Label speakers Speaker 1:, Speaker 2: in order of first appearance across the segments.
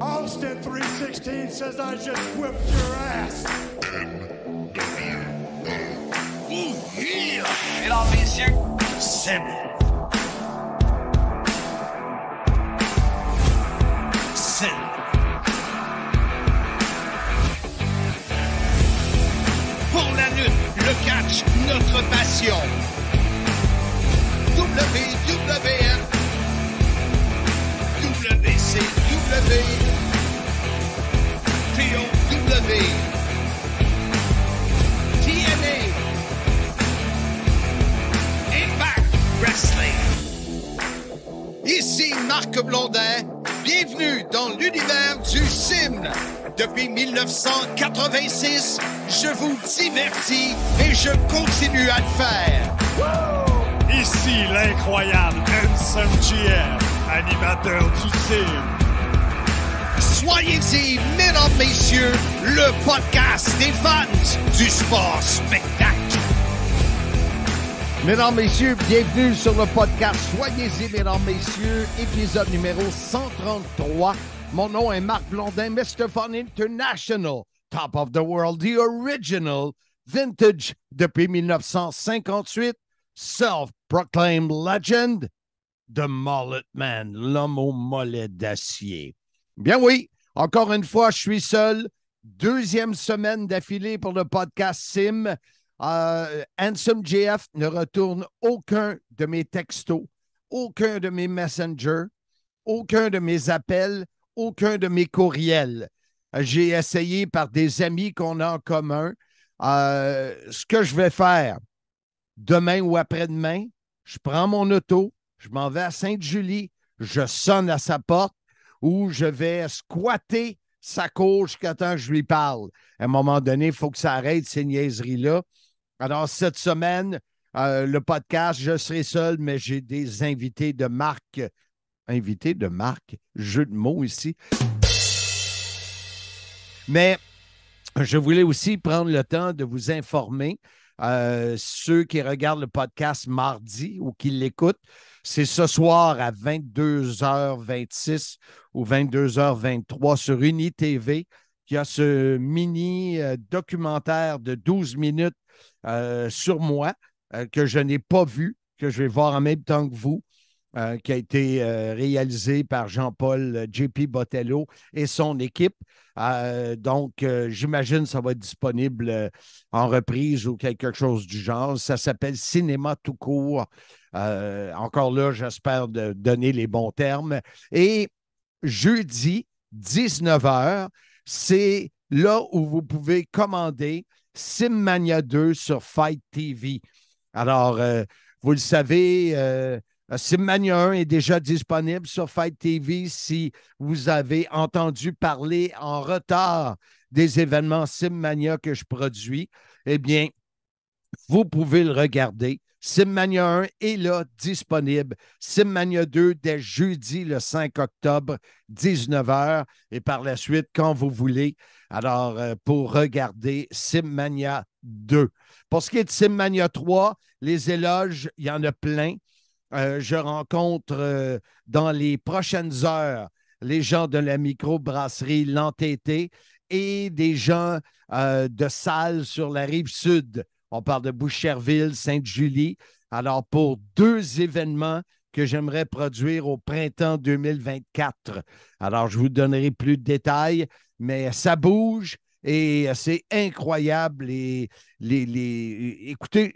Speaker 1: Austin 316 says I just whipped your ass.
Speaker 2: Ooh, yeah. Mesdames, messieurs, Sim. Pour la lutte, le catch, notre passion. WWF, WCW, TOW, TNA, Impact Wrestling. Ici Marc Blondin. Bienvenue dans l'univers du Sim. Depuis 1986, je vous divertis et je continue à le faire.
Speaker 1: Ici l'incroyable Handsome GF, animateur du Sim.
Speaker 2: Soyez-y, mesdames, messieurs, le podcast des fans du sport spectacle.
Speaker 3: Mesdames, messieurs, bienvenue sur le podcast. Soyez-y, mesdames, messieurs, épisode numéro 133. Mon nom est Marc Blondin, Mr. Fun International, Top of the World, the original, vintage depuis 1958, self-proclaimed legend, The Mullet Man, l'homme au mollet d'acier. Bien oui, encore une fois, je suis seul. Deuxième semaine d'affilée pour le podcast Sim. Handsome JF ne retourne aucun de mes textos, aucun de mes messengers, aucun de mes appels, aucun de mes courriels. J'ai essayé par des amis qu'on a en commun. Ce que je vais faire demain ou après-demain, je prends mon auto, je m'en vais à Sainte-Julie, je sonne à sa porte ou je vais squatter sa cour jusqu'à temps que je lui parle. À un moment donné, il faut que ça arrête ces niaiseries-là. Alors, cette semaine, le podcast, je serai seul, mais j'ai des invités de marque. Invités de marque, jeu de mots ici. Mais je voulais aussi prendre le temps de vous informer, ceux qui regardent le podcast mardi ou qui l'écoutent, c'est ce soir à 22h26 ou 22h23 sur UniTV qu'il y a ce mini documentaire de 12 minutes sur moi que je n'ai pas vu, que je vais voir en même temps que vous, qui a été réalisé par Jean-Paul J.P. Botello et son équipe. Donc, j'imagine que ça va être disponible en reprise ou quelque chose du genre. Ça s'appelle Cinéma tout court. Encore là, j'espère de donner les bons termes. Et jeudi, 19h, c'est là où vous pouvez commander Simmania 2 sur Fight TV. Alors, vous le savez, Simmania 1 est déjà disponible sur Fight TV si vous avez entendu parler en retard des événements Simmania que je produis. Eh bien, vous pouvez le regarder. Simmania 1 est là, disponible. Simmania 2 dès jeudi, le 5 octobre, 19h. Et par la suite, quand vous voulez. Alors, pour regarder Simmania 2. Pour ce qui est de Simmania 3, les éloges, il y en a plein. Je rencontre dans les prochaines heures les gens de la microbrasserie L'Entêté et des gens de salles sur la rive sud. On parle de Boucherville, Sainte-Julie. Alors, pour deux événements que j'aimerais produire au printemps 2024. Alors, je vous donnerai plus de détails, mais ça bouge et c'est incroyable. Écoutez,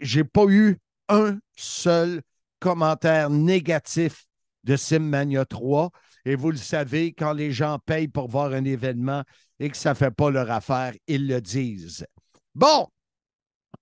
Speaker 3: je n'ai pas eu un seul commentaire négatif de Simmania 3. Et vous le savez, quand les gens payent pour voir un événement et que ça ne fait pas leur affaire, ils le disent. Bon,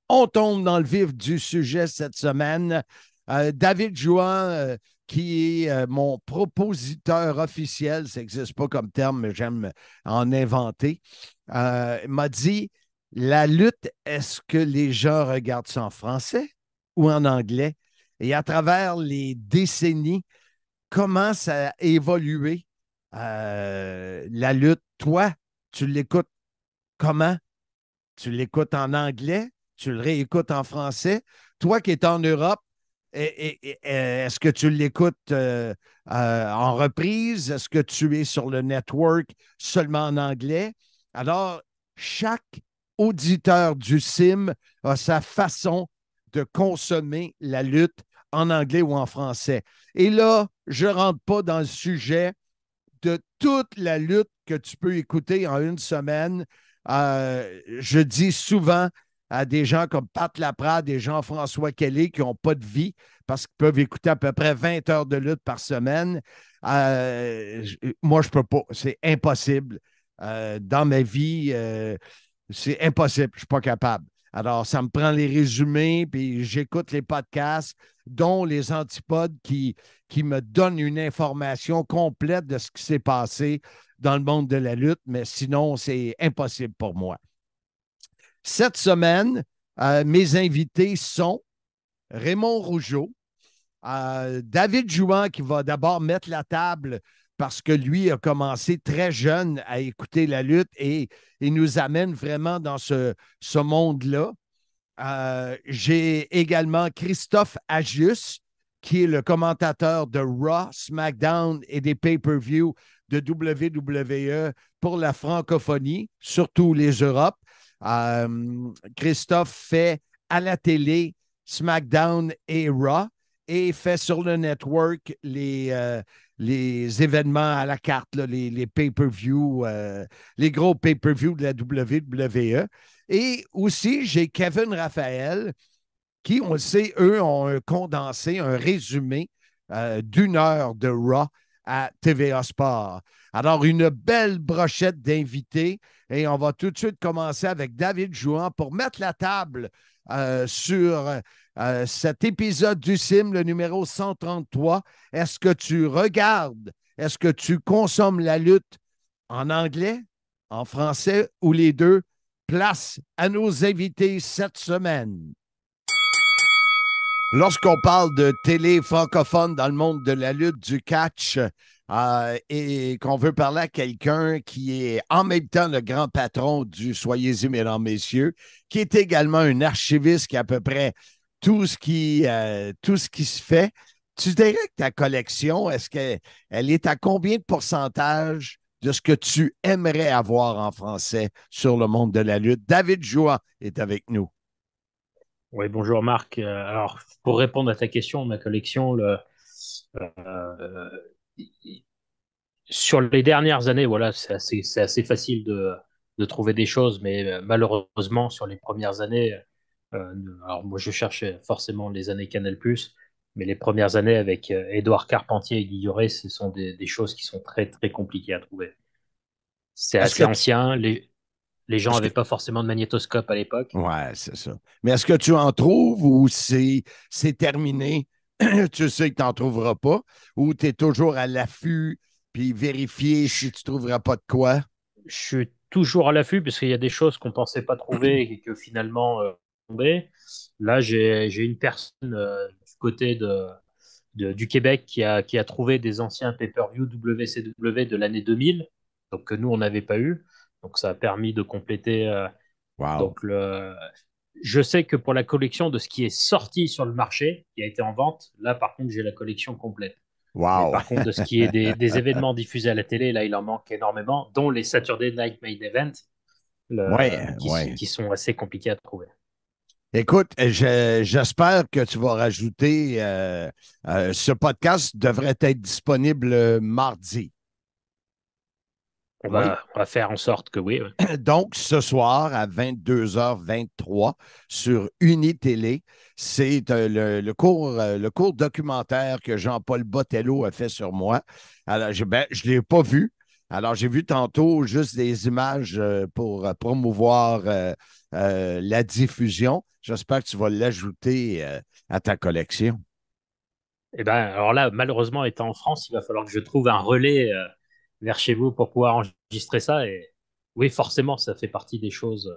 Speaker 3: on tombe dans le vif du sujet cette semaine. David Jouan, qui est mon propositeur officiel, ça n'existe pas comme terme, mais j'aime en inventer, m'a dit, la lutte, est-ce que les gens regardent ça en français ou en anglais? Et à travers les décennies, comment ça a évolué, la lutte? Toi, tu l'écoutes comment? Tu l'écoutes en anglais? Tu le réécoutes en français? Toi qui es en Europe, Est-ce que tu l'écoutes en reprise? Est-ce que tu es sur le network seulement en anglais? Alors, chaque auditeur du CIM a sa façon de consommer la lutte en anglais ou en français. Et là, je ne rentre pas dans le sujet de toute la lutte que tu peux écouter en une semaine. Je dis souvent à des gens comme Pat Laprade, des Jean-François Kelly qui n'ont pas de vie parce qu'ils peuvent écouter à peu près 20 heures de lutte par semaine. Moi, je ne peux pas. C'est impossible. Dans ma vie, c'est impossible. Je ne suis pas capable. Alors, ça me prend les résumés, puis j'écoute les podcasts, dont les antipodes qui me donnent une information complète de ce qui s'est passé dans le monde de la lutte, mais sinon, c'est impossible pour moi. Cette semaine, mes invités sont Raymond Rougeau, David Jouan qui va d'abord mettre la table parce que lui a commencé très jeune à écouter la lutte et il nous amène vraiment dans ce monde-là. J'ai également Christophe Agius, qui est le commentateur de Raw, SmackDown et des pay-per-view de WWE pour la francophonie, surtout les Europes. Christophe fait à la télé SmackDown et Raw et fait sur le network les événements à la carte, là, les pay-per-view, les gros pay-per-view de la WWE. Et aussi, j'ai Kevin Raphaël, qui, on le sait, eux, ont un condensé, un résumé d'une heure de Raw à TVA Sport. Alors, une belle brochette d'invités et on va tout de suite commencer avec David Jouan pour mettre la table sur cet épisode du CIM, le numéro 133. Est-ce que tu regardes, est-ce que tu consommes la lutte en anglais, en français ou les deux? Place à nos invités cette semaine. Lorsqu'on parle de télé francophone dans le monde de la lutte, du catch, et qu'on veut parler à quelqu'un qui est en même temps le grand patron du Soyez-y, mesdames, messieurs, qui est également un archiviste qui a à peu près tout ce qui se fait. Tu dirais que ta collection, est-ce qu'elle est à combien de pourcentage de ce que tu aimerais avoir en français sur le monde de la lutte? David Jouan est avec nous.
Speaker 4: Oui, bonjour Marc. Alors, pour répondre à ta question, ma collection, euh, sur les dernières années, voilà, c'est assez facile de trouver des choses, mais malheureusement, sur les premières années, alors moi je cherchais forcément les années Canal+, mais les premières années avec Édouard Carpentier et Guy Yoret, ce sont des choses qui sont très très compliquées à trouver. C'est
Speaker 3: Est-ce
Speaker 4: assez
Speaker 3: que
Speaker 4: ancien, les gens
Speaker 3: est-ce
Speaker 4: n'avaient
Speaker 3: que,
Speaker 4: pas forcément de magnétoscope à l'époque.
Speaker 3: ouais, c'est ça. Mais est-ce que tu en trouves ou c'est terminé? Tu sais que tu n'en trouveras pas ou tu es toujours à l'affût puis vérifier si tu ne trouveras pas de quoi?
Speaker 4: Je suis toujours à l'affût parce qu'il y a des choses qu'on ne pensait pas trouver et que finalement tombaient. Là, j'ai une personne du côté du Québec qui a trouvé des anciens pay-per-view WCW de l'année 2000, donc que nous, on n'avait pas eu. Donc, ça a permis de compléter.
Speaker 3: Wow.
Speaker 4: Donc, je sais que pour la collection de ce qui est sorti sur le marché, qui a été en vente, là, par contre, j'ai la collection complète. Mais
Speaker 3: Wow.
Speaker 4: par contre, de ce qui est des événements diffusés à la télé, là, il en manque énormément, dont les Saturday Night Main Event,
Speaker 3: Oui, oui.
Speaker 4: qui sont assez compliqués à trouver.
Speaker 3: Écoute, j'espère que tu vas rajouter ce podcast devrait être disponible mardi. Oui.
Speaker 4: On va faire en sorte que oui.
Speaker 3: Donc, ce soir à 22h23 sur Unitélé, c'est le court documentaire que Jean-Paul Botello a fait sur moi. Alors, je ne l'ai pas vu. Alors, j'ai vu tantôt juste des images pour promouvoir la diffusion. J'espère que tu vas l'ajouter à ta collection.
Speaker 4: Et ben, alors là, malheureusement, étant en France, il va falloir que je trouve un relais vers chez vous pour pouvoir enregistrer ça. Et oui, forcément, ça fait partie des choses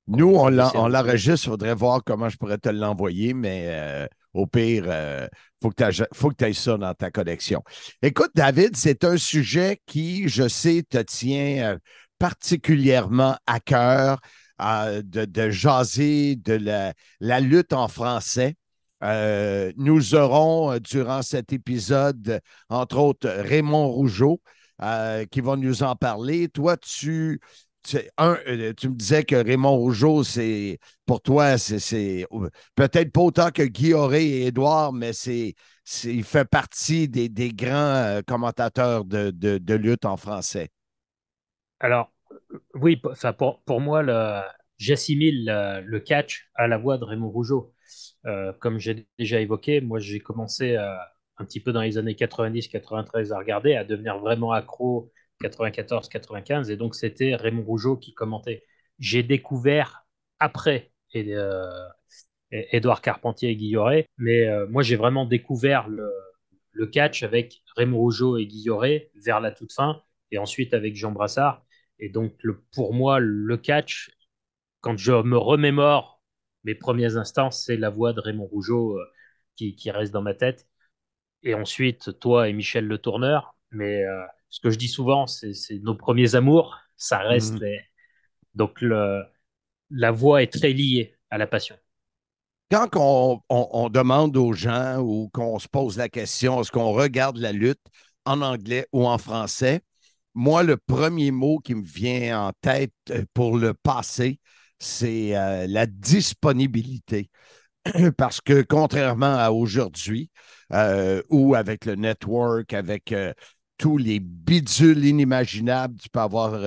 Speaker 3: Nous,
Speaker 4: qu'on essaie de trouver.
Speaker 3: l'enregistre. Il faudrait voir comment je pourrais te l'envoyer, mais au pire, faut que tu aies ça dans ta collection. Écoute, David, c'est un sujet qui, je sais, te tient particulièrement à cœur de jaser de la lutte en français. Nous aurons, durant cet épisode, entre autres, Raymond Rougeau, qui va nous en parler. Toi, tu me disais que Raymond Rougeau, pour toi, c'est peut-être pas autant que Guy Auré et Édouard, mais il fait partie des grands commentateurs de lutte en français.
Speaker 4: Alors, oui, enfin, pour moi, j'assimile le catch à la voix de Raymond Rougeau. Comme j'ai déjà évoqué, moi, j'ai commencé un petit peu dans les années 90-93 à regarder, à devenir vraiment accro 94-95, et donc c'était Raymond Rougeau qui commentait. J'ai découvert après Édouard Carpentier et Guilloré, mais moi, j'ai vraiment découvert le catch avec Raymond Rougeau et Guilloré vers la toute fin, et ensuite avec Jean Brassard. Et donc, pour moi, le catch, quand je me remémore mes premiers instants, c'est la voix de Raymond Rougeau qui reste dans ma tête. Et ensuite, toi et Michel Le Tourneur. Mais ce que je dis souvent, c'est nos premiers amours. Ça reste
Speaker 3: Mhm.
Speaker 4: les... Donc, la voix est très liée à la passion.
Speaker 3: Quand on demande aux gens ou qu'on se pose la question, est-ce qu'on regarde la lutte en anglais ou en français? Moi, le premier mot qui me vient en tête pour le passé, c'est la disponibilité. Parce que contrairement à aujourd'hui, où avec le network, avec tous les bidules inimaginables, tu peux avoir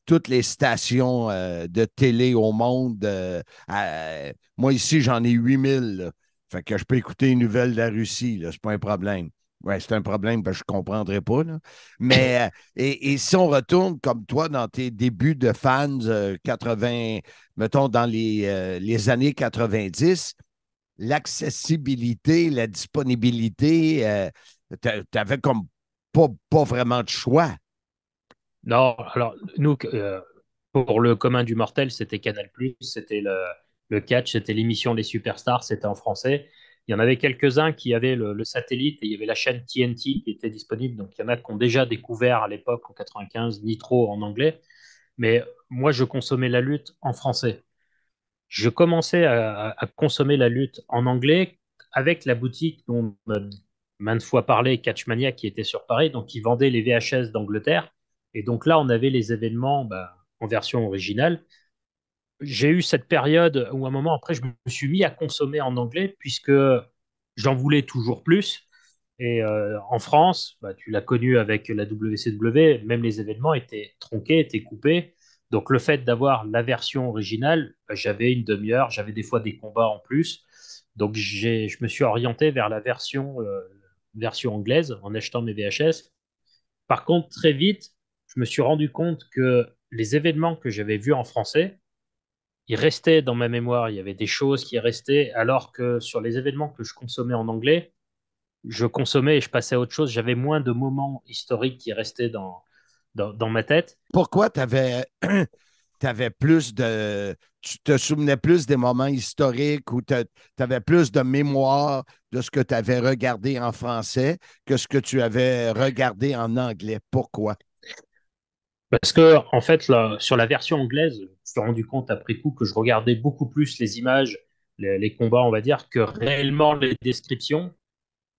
Speaker 3: toutes les stations de télé au monde. Moi, ici, j'en ai 8000. Là. Fait que je peux écouter les nouvelles de la Russie. C'est pas un problème. Ouais, c'est un problème, parce que je ne comprendrai pas. Là. Mais et si on retourne comme toi dans tes débuts de fans 80, mettons dans les années 90, l'accessibilité, la disponibilité, tu avais comme pas vraiment de choix.
Speaker 4: Non, alors, nous, pour le commun du mortel, c'était Canal+, c'était le catch, c'était l'émission Les Superstars, c'était en français. Il y en avait quelques-uns qui avaient le satellite et il y avait la chaîne TNT qui était disponible. Donc, il y en a qui ont déjà découvert à l'époque, en 95, Nitro en anglais. Mais moi, je consommais la lutte en français. Je commençais à consommer la lutte en anglais avec la boutique dont on a maintes fois parlé, Catchmania, qui était sur Paris, donc qui vendait les VHS d'Angleterre. Et donc là, on avait les événements en version originale. J'ai eu cette période où, à un moment, après, je me suis mis à consommer en anglais puisque j'en voulais toujours plus. Et en France, tu l'as connu avec la WCW, même les événements étaient tronqués, étaient coupés. Donc le fait d'avoir la version originale, j'avais une demi-heure, j'avais des fois des combats en plus. Donc je me suis orienté vers la version anglaise en achetant mes VHS. Par contre, très vite, je me suis rendu compte que les événements que j'avais vus en français, ils restaient dans ma mémoire. Il y avait des choses qui restaient, alors que sur les événements que je consommais en anglais, je consommais et je passais à autre chose. J'avais moins de moments historiques qui restaient dans ma tête.
Speaker 3: Pourquoi tu avais, plus de. Tu te souvenais plus des moments historiques ou tu avais plus de mémoire de ce que tu avais regardé en français que ce que tu avais regardé en anglais? Pourquoi?
Speaker 4: Parce que, en fait, là, sur la version anglaise, je me suis rendu compte après coup que je regardais beaucoup plus les images, les combats, on va dire, que réellement les descriptions.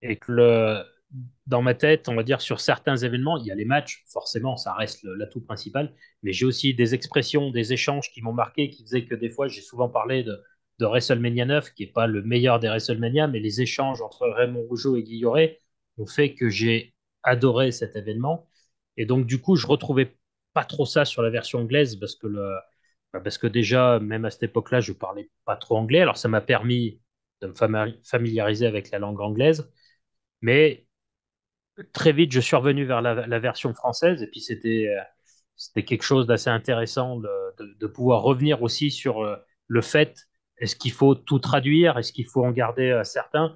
Speaker 4: Et que dans ma tête, on va dire, sur certains événements, il y a les matchs, forcément, ça reste l'atout principal, mais j'ai aussi des expressions, des échanges qui m'ont marqué, qui faisaient que des fois, j'ai souvent parlé de WrestleMania 9, qui n'est pas le meilleur des WrestleMania, mais les échanges entre Raymond Rougeau et Guy Yoret ont fait que j'ai adoré cet événement. Et donc, du coup, je retrouvais pas trop ça sur la version anglaise, parce que déjà, même à cette époque-là, je parlais pas trop anglais. Alors, ça m'a permis de me familiariser avec la langue anglaise. Mais très vite, je suis revenu vers la version française et puis c'était quelque chose d'assez intéressant de pouvoir revenir aussi sur le fait, est-ce qu'il faut tout traduire, est-ce qu'il faut en garder certains.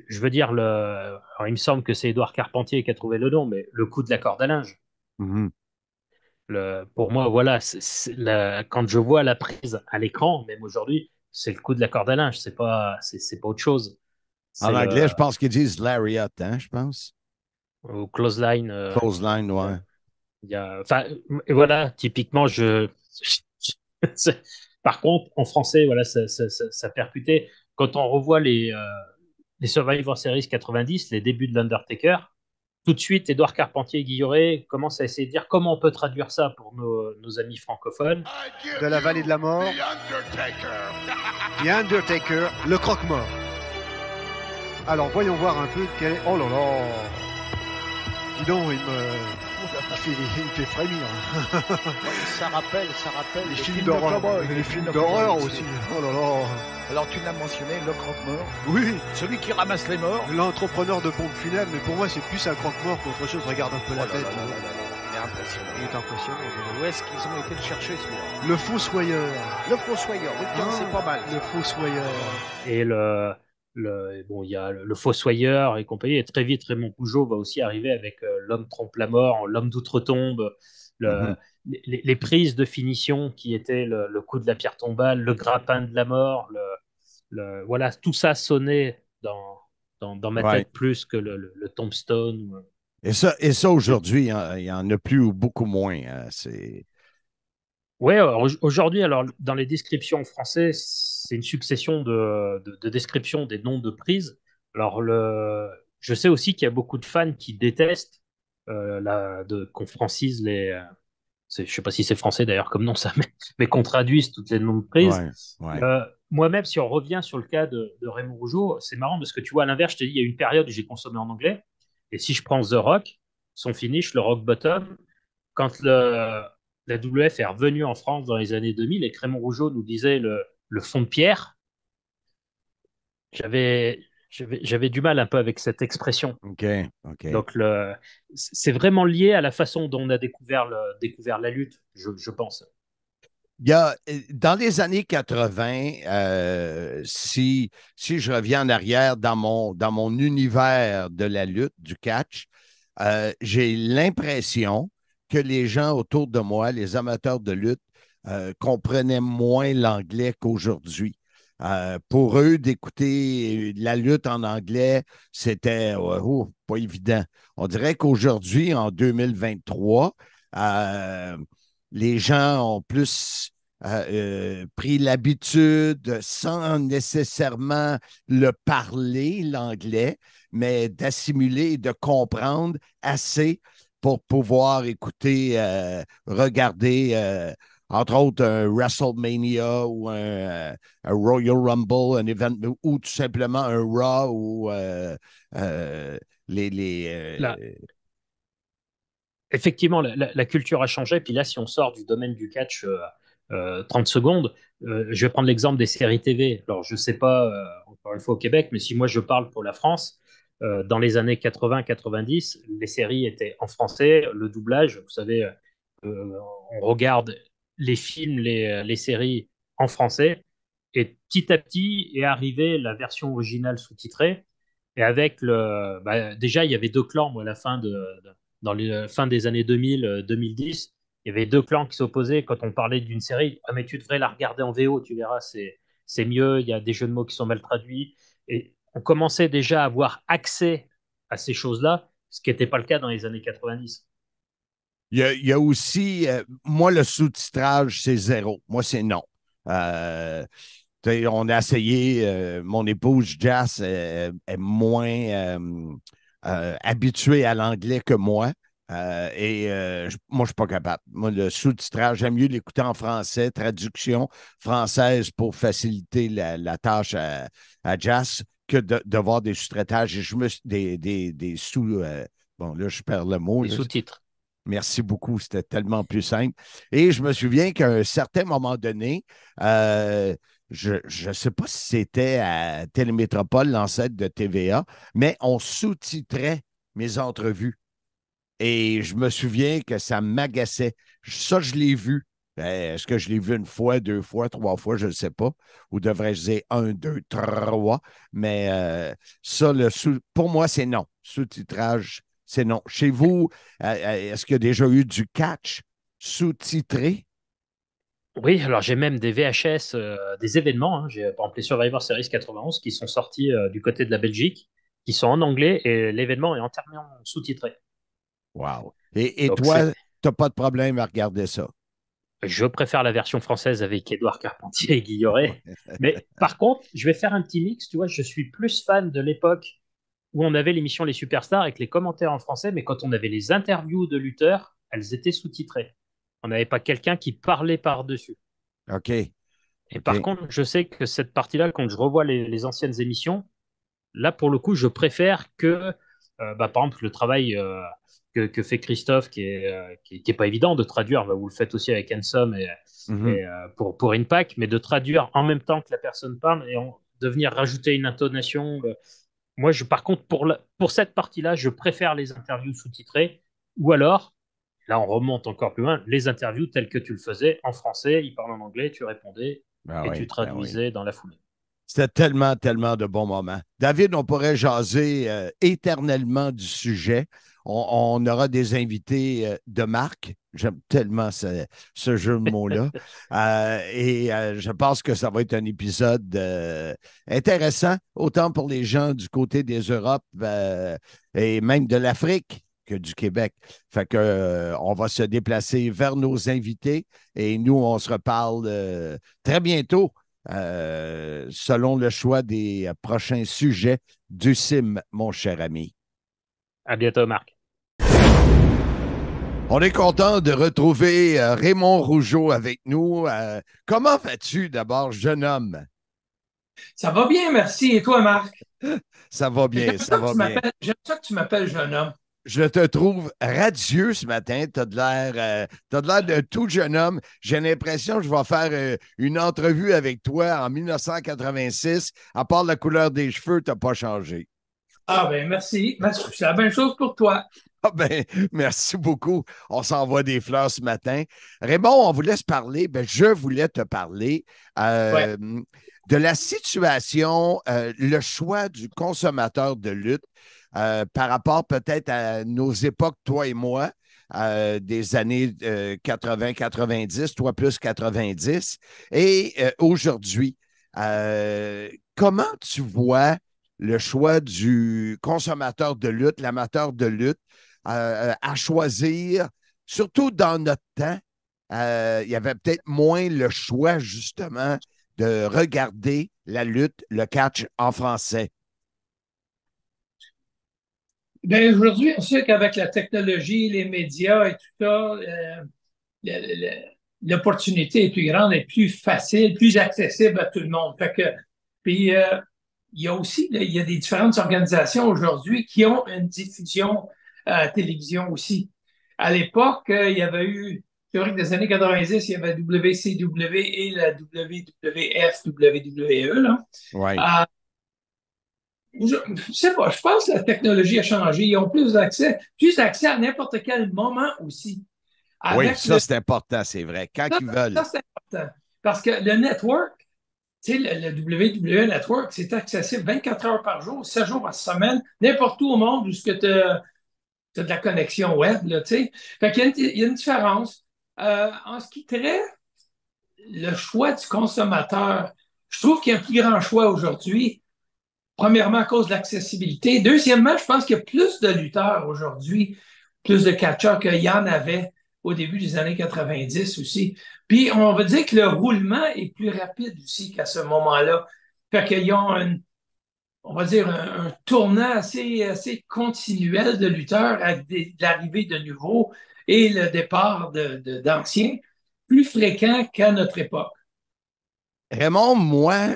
Speaker 4: Je veux dire, alors, il me semble que c'est Édouard Carpentier qui a trouvé le nom, mais le coup de la corde à linge.
Speaker 3: Mhm.
Speaker 4: Pour moi, voilà, quand je vois la prise à l'écran, même aujourd'hui, c'est le coup de la corde à linge, c'est pas autre chose.
Speaker 3: En
Speaker 4: C'est
Speaker 3: anglais,
Speaker 4: le
Speaker 3: je pense qu'ils disent Lariat, hein, je pense.
Speaker 4: au close line.
Speaker 3: Clothesline, ouais.
Speaker 4: Enfin, et voilà, typiquement, par contre, en français, voilà, ça percutait. quand on revoit les Survivor Series 90, les débuts de l'Undertaker, tout de suite, Édouard Carpentier et Guillauret commencent à essayer de dire comment on peut traduire ça pour nos amis francophones.
Speaker 5: De la vallée de la mort, The Undertaker, le croque-mort. Alors, voyons voir un peu quel est... Oh là là! Dis donc, il me fait frémir.
Speaker 6: Ça rappelle
Speaker 5: les films d'horreur. Les films d'horreur aussi. Oh là là!
Speaker 6: Alors tu l'as mentionné, le croque-mort.
Speaker 5: Oui,
Speaker 6: Celui qui ramasse les morts.
Speaker 5: l'entrepreneur de pompes funèbres, mais pour moi, c'est plus un croque-mort qu'autre chose. Regarde un peu la tête.
Speaker 6: Il est impressionnant.
Speaker 5: Il est impressionnant.
Speaker 6: Où est-ce qu'ils ont été le chercher, celui-là?
Speaker 5: Le fossoyeur.
Speaker 6: Le fossoyeur, oui, tiens, c'est pas mal.
Speaker 5: Le fossoyeur.
Speaker 4: Et bon, il y a le Fossoyeur et compagnie. Et très vite, Raymond Rougeau va aussi arriver avec L'homme trompe la mort, L'homme d'outre-tombe, le- les prises de finition qui étaient le coup de la pierre tombale, le grappin de la mort. Voilà, tout ça sonnait dans ma
Speaker 3: Ouais.
Speaker 4: tête plus que le tombstone.
Speaker 3: Et ça aujourd'hui, il y en a plus ou beaucoup moins. C'est...
Speaker 4: Ouais, aujourd'hui, alors dans les descriptions en français, c'est une succession de descriptions des noms de prises. Alors je sais aussi qu'il y a beaucoup de fans qui détestent qu'on francise je sais pas si c'est français d'ailleurs comme nom ça, mais qu'on traduise toutes les noms de prises.
Speaker 3: Ouais, ouais.
Speaker 4: Moi-même, si on revient sur le cas de Raymond Rougeau, c'est marrant parce que tu vois, à l'inverse, je te dis, il y a eu une période où j'ai consommé en anglais. Et si je prends The Rock, son finish, le Rock Bottom, quand la WF est revenue en France dans les années 2000 et que Raymond Rougeau nous disait le fond de pierre, j'avais du mal un peu avec cette expression.
Speaker 3: OK.
Speaker 4: Donc, c'est vraiment lié à la façon dont on a découvert la lutte, je pense.
Speaker 3: Il y a, dans les années 80, si je reviens en arrière dans mon univers de la lutte, du catch, j'ai l'impression que les gens autour de moi, les amateurs de lutte, comprenaient moins l'anglais qu'aujourd'hui. Pour eux, d'écouter la lutte en anglais, c'était pas évident. On dirait qu'aujourd'hui, en 2023, les gens ont plus pris l'habitude, sans nécessairement le parler, l'anglais, mais d'assimiler et de comprendre assez pour pouvoir écouter, regarder, entre autres, un WrestleMania ou un Royal Rumble, un event, ou tout simplement un Raw ou les
Speaker 4: Effectivement, la culture a changé. Puis là, si on sort du domaine du catch 30 secondes, je vais prendre l'exemple des séries TV. Alors, je ne sais pas, encore une fois au Québec, mais si moi je parle pour la France, dans les années 80-90, les séries étaient en français, le doublage, vous savez, on regarde les films, les séries en français, et petit à petit est arrivée la version originale sous-titrée. Et avec déjà, il y avait deux clans, moi, à la fin dans les fin des années 2000, 2010, il y avait deux clans qui s'opposaient quand on parlait d'une série. Ah, mais tu devrais la regarder en VO, tu verras, c'est mieux. Il y a des jeux de mots qui sont mal traduits. Et on commençait déjà à avoir accès à ces choses-là, ce qui n'était pas le cas dans les années 90.
Speaker 3: il y a aussi, moi, le sous-titrage, c'est zéro. Moi, c'est non. Euh, on a essayé, mon épouse Jazz est moins habituée à l'anglais que moi. Moi, je ne suis pas capable. Moi, le sous-titrage, j'aime mieux l'écouter en français, traduction française pour faciliter la tâche à Jazz que de voir des sous-traitages. Et je me des sous. Bon, là, je perds le mot.
Speaker 4: Les
Speaker 3: Là.
Speaker 4: sous-titres.
Speaker 3: Merci beaucoup, c'était tellement plus simple. Et je me souviens qu'à un certain moment donné, je ne sais pas si c'était à Télémétropole, l'ancêtre de TVA, mais on sous-titrait mes entrevues. Et je me souviens que ça m'agaçait. Ça, je l'ai vu. Est-ce que je l'ai vu une fois, deux fois, trois fois, je ne sais pas. Ou devrais-je dire un, deux, trois. Mais ça, pour moi, c'est non. Sous-titrage, c'est non. Chez vous, est-ce qu'il y a déjà eu du catch sous-titré?
Speaker 4: Oui, alors j'ai même des VHS, des événements. J'ai par exemple les Survivor Series 91 qui sont sortis du côté de la Belgique, qui sont en anglais et l'événement est entièrement sous-titré.
Speaker 3: Wow. Et
Speaker 4: Donc
Speaker 3: toi, tu n'as pas de problème à regarder ça?
Speaker 4: Je préfère la version française avec Édouard Carpentier et Guillauret. Mais par contre, je vais faire un petit mix. Tu vois, je suis plus fan de l'époque où on avait l'émission Les Superstars avec les commentaires en français, mais quand on avait les interviews de lutteurs, elles étaient sous-titrées. On n'avait pas quelqu'un qui parlait par-dessus.
Speaker 3: OK.
Speaker 4: Et par
Speaker 3: OK.
Speaker 4: contre, je sais que cette partie-là, quand je revois les anciennes émissions, là, pour le coup, je préfère que, par exemple, le travail que fait Christophe, qui est pas évident de traduire, bah, vous le faites aussi avec Hansom
Speaker 3: Mhm.
Speaker 4: pour Impact, mais de traduire en même temps que la personne parle de venir rajouter une intonation. Moi, par contre, pour cette partie-là, je préfère les interviews sous-titrées, ou alors, là, on remonte encore plus loin, les interviews telles que tu le faisais en français, il parle en anglais, tu répondais
Speaker 3: Ben
Speaker 4: et tu
Speaker 3: oui, ben oui.
Speaker 4: traduisais dans la foulée.
Speaker 3: C'était tellement, tellement de bons moments. David, on pourrait jaser éternellement du sujet. On aura des invités de marque. J'aime tellement ce jeu de mots-là. Je pense que ça va être un épisode intéressant, autant pour les gens du côté des Europes et même de l'Afrique que du Québec. Fait que, on va se déplacer vers nos invités et nous, on se reparle très bientôt selon le choix des prochains sujets du CIM, mon cher ami.
Speaker 4: À bientôt, Marc.
Speaker 3: On est content de retrouver Raymond Rougeau avec nous. Comment vas-tu d'abord, jeune homme?
Speaker 7: Ça va bien, merci. Et toi, Marc?
Speaker 3: Ça va bien, ça va bien.
Speaker 7: J'aime ça que tu m'appelles jeune homme.
Speaker 3: Je te trouve radieux ce matin. Tu as de l'air d'un tout jeune homme. J'ai l'impression que je vais faire une entrevue avec toi en 1986. À part la couleur des cheveux, tu n'as pas changé.
Speaker 7: Ah ben merci. C'est la même chose pour toi.
Speaker 3: Ah ben, merci beaucoup. On s'envoie des fleurs ce matin. Raymond, on vous laisse parler. Ben, je voulais te parler
Speaker 7: Ouais.
Speaker 3: de la situation, le choix du consommateur de lutte par rapport peut-être à nos époques, toi et moi, des années 80-90, toi plus 90, et aujourd'hui. Comment tu vois le choix du consommateur de lutte, l'amateur de lutte, à choisir, surtout dans notre temps, il y avait peut-être moins le choix, justement, de regarder la lutte, le catch en français.
Speaker 7: Ben aujourd'hui, on sait qu'avec la technologie, les médias et tout ça, l'opportunité est plus grande et plus facile, plus accessible à tout le monde. Puis, il y a aussi, il y a des différentes organisations aujourd'hui qui ont une diffusion à la télévision aussi. À l'époque, il y avait eu, c'est vrai que des années 90, il y avait WCW et la WWF, WWE, là.
Speaker 3: Oui.
Speaker 7: Je sais pas, je pense que la technologie a changé. Ils ont plus d'accès à n'importe quel moment aussi.
Speaker 3: Oui,
Speaker 7: Avec
Speaker 3: ça, c'est important, c'est vrai. Quand ils veulent.
Speaker 7: ça, c'est important. Parce que le network, tu sais, le WWE Network, c'est accessible 24 heures par jour, 7 jours par semaine, n'importe où au monde où tu as de la connexion web, là, tu sais. Fait qu'il y a une différence. En ce qui trait le choix du consommateur, je trouve qu'il y a un plus grand choix aujourd'hui. Premièrement, à cause de l'accessibilité. Deuxièmement, je pense qu'il y a plus de lutteurs aujourd'hui, plus de catcheurs qu'il y en avait au début des années 90 aussi. Puis, on va dire que le roulement est plus rapide aussi qu'à ce moment-là. Fait qu'ils ont on va dire, un tournant assez continuel de lutteurs avec l'arrivée de nouveaux et le départ d'anciens, plus fréquent qu'à notre époque.
Speaker 3: Raymond, moi,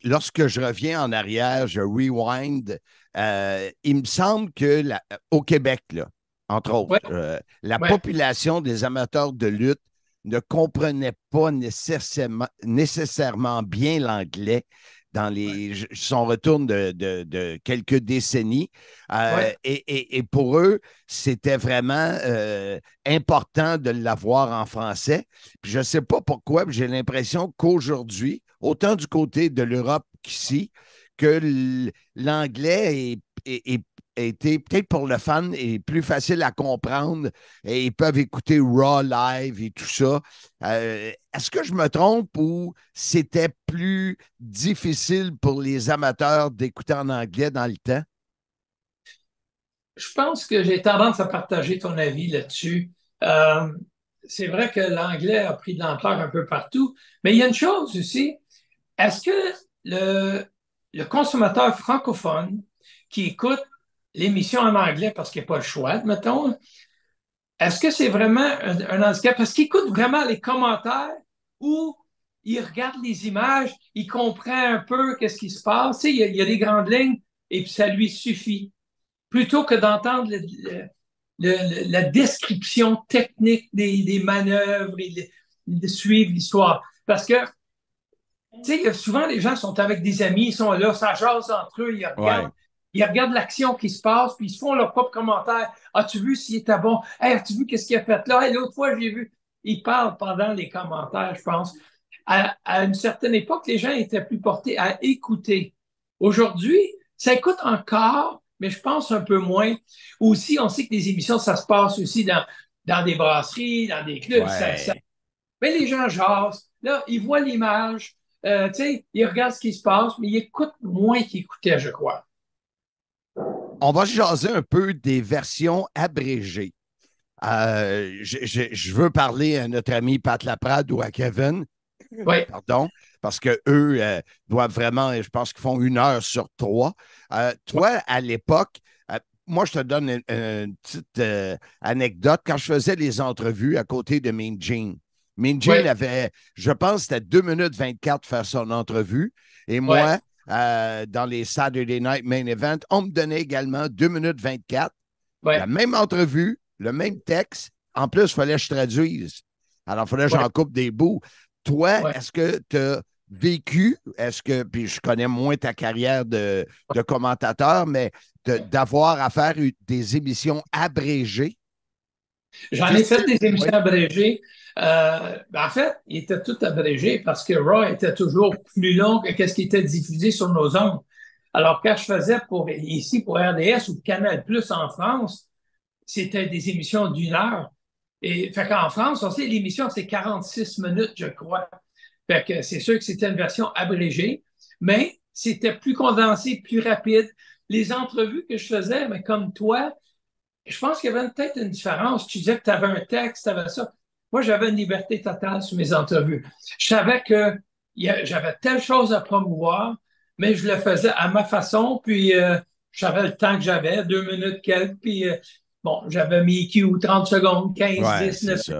Speaker 3: lorsque je reviens en arrière, je rewind, il me semble que au Québec, là, entre autres,
Speaker 7: Ouais,
Speaker 3: la
Speaker 7: ouais.
Speaker 3: population des amateurs de lutte ne comprenait pas nécessairement bien l'anglais dans son retour de quelques décennies.
Speaker 7: Ouais.
Speaker 3: Et pour eux, c'était vraiment important de l'avoir en français. Puis je ne sais pas pourquoi, j'ai l'impression qu'aujourd'hui, autant du côté de l'Europe qu'ici, que l'anglais a été, peut-être pour le fan, est plus facile à comprendre et ils peuvent écouter Raw Live et tout ça. Est-ce que je me trompe ou c'était plus difficile pour les amateurs d'écouter en anglais dans le temps?
Speaker 7: Je pense que j'ai tendance à partager ton avis là-dessus. Euh, c'est vrai que l'anglais a pris de l'ampleur un peu partout, mais il y a une chose aussi. Est-ce que le consommateur francophone qui écoute l'émission en anglais parce qu'il n'y a pas le choix, mettons, est-ce que c'est vraiment un handicap? Parce qu'il écoute vraiment les commentaires ou il regarde les images, il comprend un peu qu'est-ce qui se passe. Tu sais, il y a des grandes lignes et puis ça lui suffit. Plutôt que d'entendre la description technique des manœuvres et de suivre l'histoire. Parce que, tu sais, souvent les gens sont avec des amis, ils sont là, ça jase entre eux, ils regardent l'action qui se passe, puis ils se font leurs propres commentaires. As-tu vu s'il était bon? Hey, as-tu vu qu'est-ce qu'il a fait là? Hey, l'autre fois, j'ai vu. Ils parlent pendant les commentaires, je pense. À une certaine époque, les gens étaient plus portés à écouter. Aujourd'hui, ça écoute encore, mais je pense un peu moins. Aussi, on sait que les émissions, ça se passe aussi dans des brasseries, dans des clubs. Mais les gens jasent. Là, ils voient l'image. Tu sais, ils regardent ce qui se passe, mais ils écoutent moins qu'ils écoutaient, je crois.
Speaker 3: On va jaser un peu des versions abrégées. Je veux parler à notre ami Pat Laprade ou à Kevin.
Speaker 7: Oui.
Speaker 3: Pardon, parce qu'eux doivent vraiment, je pense qu'ils font 1 heure sur 3. Toi, à l'époque, moi, je te donne une petite anecdote. Quand je faisais les entrevues à côté de Mean Gene, Mean Gene avait, je pense, c'était 2 minutes 24 faire son entrevue. Et moi, dans les Saturday Night Main Event, on me donnait également 2 minutes 24. La même entrevue, le même texte. En plus, il fallait que je traduise. Alors, il fallait que j'en coupe des bouts. Toi, est-ce que tu as vécu, puis je connais moins ta carrière de commentateur, mais d'avoir à faire des émissions abrégées?
Speaker 7: J'en ai fait des émissions abrégées. En fait, il était tout abrégé parce que Raw était toujours plus long que ce qui était diffusé sur nos ondes. Alors, quand je faisais ici pour RDS ou Canal Plus en France, c'était des émissions d'1 heure. Et fait qu'en France, on sait, l'émission, c'est 46 minutes, je crois. Fait que c'est sûr que c'était une version abrégée, mais c'était plus condensé, plus rapide. Les entrevues que je faisais, mais comme toi, je pense qu'il y avait peut-être une différence. Tu disais que tu avais un texte, tu avais ça. Moi, j'avais une liberté totale sur mes entrevues. Je savais que j'avais telle chose à promouvoir, mais je le faisais à ma façon, puis je savais le temps que j'avais, 2 minutes quelques, puis bon, j'avais mis Q 30 secondes, 15, 10, 9. Je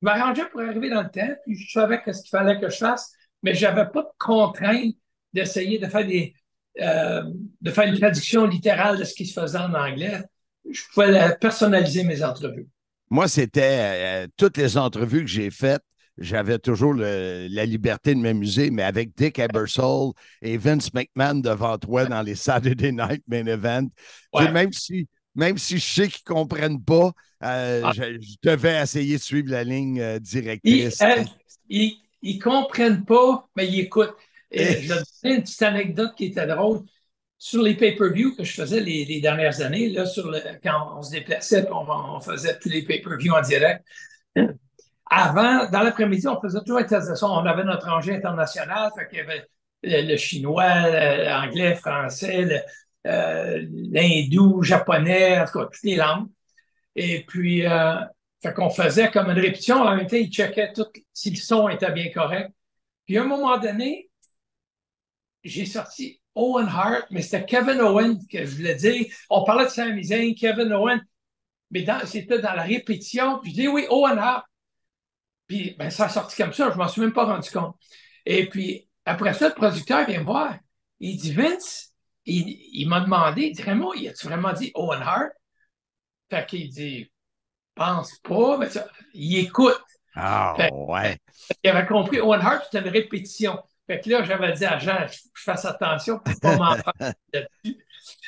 Speaker 7: m'arrangeais pour arriver dans le temps, puis je savais ce qu'il fallait que je fasse, mais je n'avais pas de contrainte d'essayer de faire une traduction littérale de ce qui se faisait en anglais. Je pouvais personnaliser mes entrevues.
Speaker 3: Moi, c'était toutes les entrevues que j'ai faites, j'avais toujours la liberté de m'amuser, mais avec Dick Ebersol et Vince McMahon devant toi dans les Saturday Night Main Event, même si je sais qu'ils ne comprennent pas, je devais essayer de suivre la ligne directrice.
Speaker 7: Ils ne comprennent pas, mais ils écoutent. Je vais te donner une petite anecdote qui était drôle. Sur les pay-per-views que je faisais les dernières années, là, quand on se déplaçait, on faisait tous les pay-per-views en direct. Avant, dans l'après-midi, on faisait toujours un test de son. On avait notre rangée internationale, fait qu'il y avait le chinois, l'anglais, français, l'hindou, japonais, en tout cas, toutes les langues. Et puis, fait qu'on faisait comme une répétition. En même temps, ils checkaient si le son était bien correct. Puis, à un moment donné, j'ai sorti Owen Hart, mais c'était Kevin Owen que je voulais dire. On parlait de Sami Zayn, Kevin Owen, mais c'était dans la répétition. Puis, je dis oui, Owen Hart. Puis, ça a sorti comme ça. Je ne m'en suis même pas rendu compte. Et puis, après ça, le producteur vient me voir. Il dit, Vince, il m'a demandé, il dit, Raymond, il a-tu vraiment dit Owen Hart? Fait qu'il dit, pense pas, mais il écoute.
Speaker 3: Ouais.
Speaker 7: Il avait compris, Owen Hart, c'était une répétition. Fait que là, j'avais dit à Jean, je fasse attention pour ne pas m'en faire là-dessus.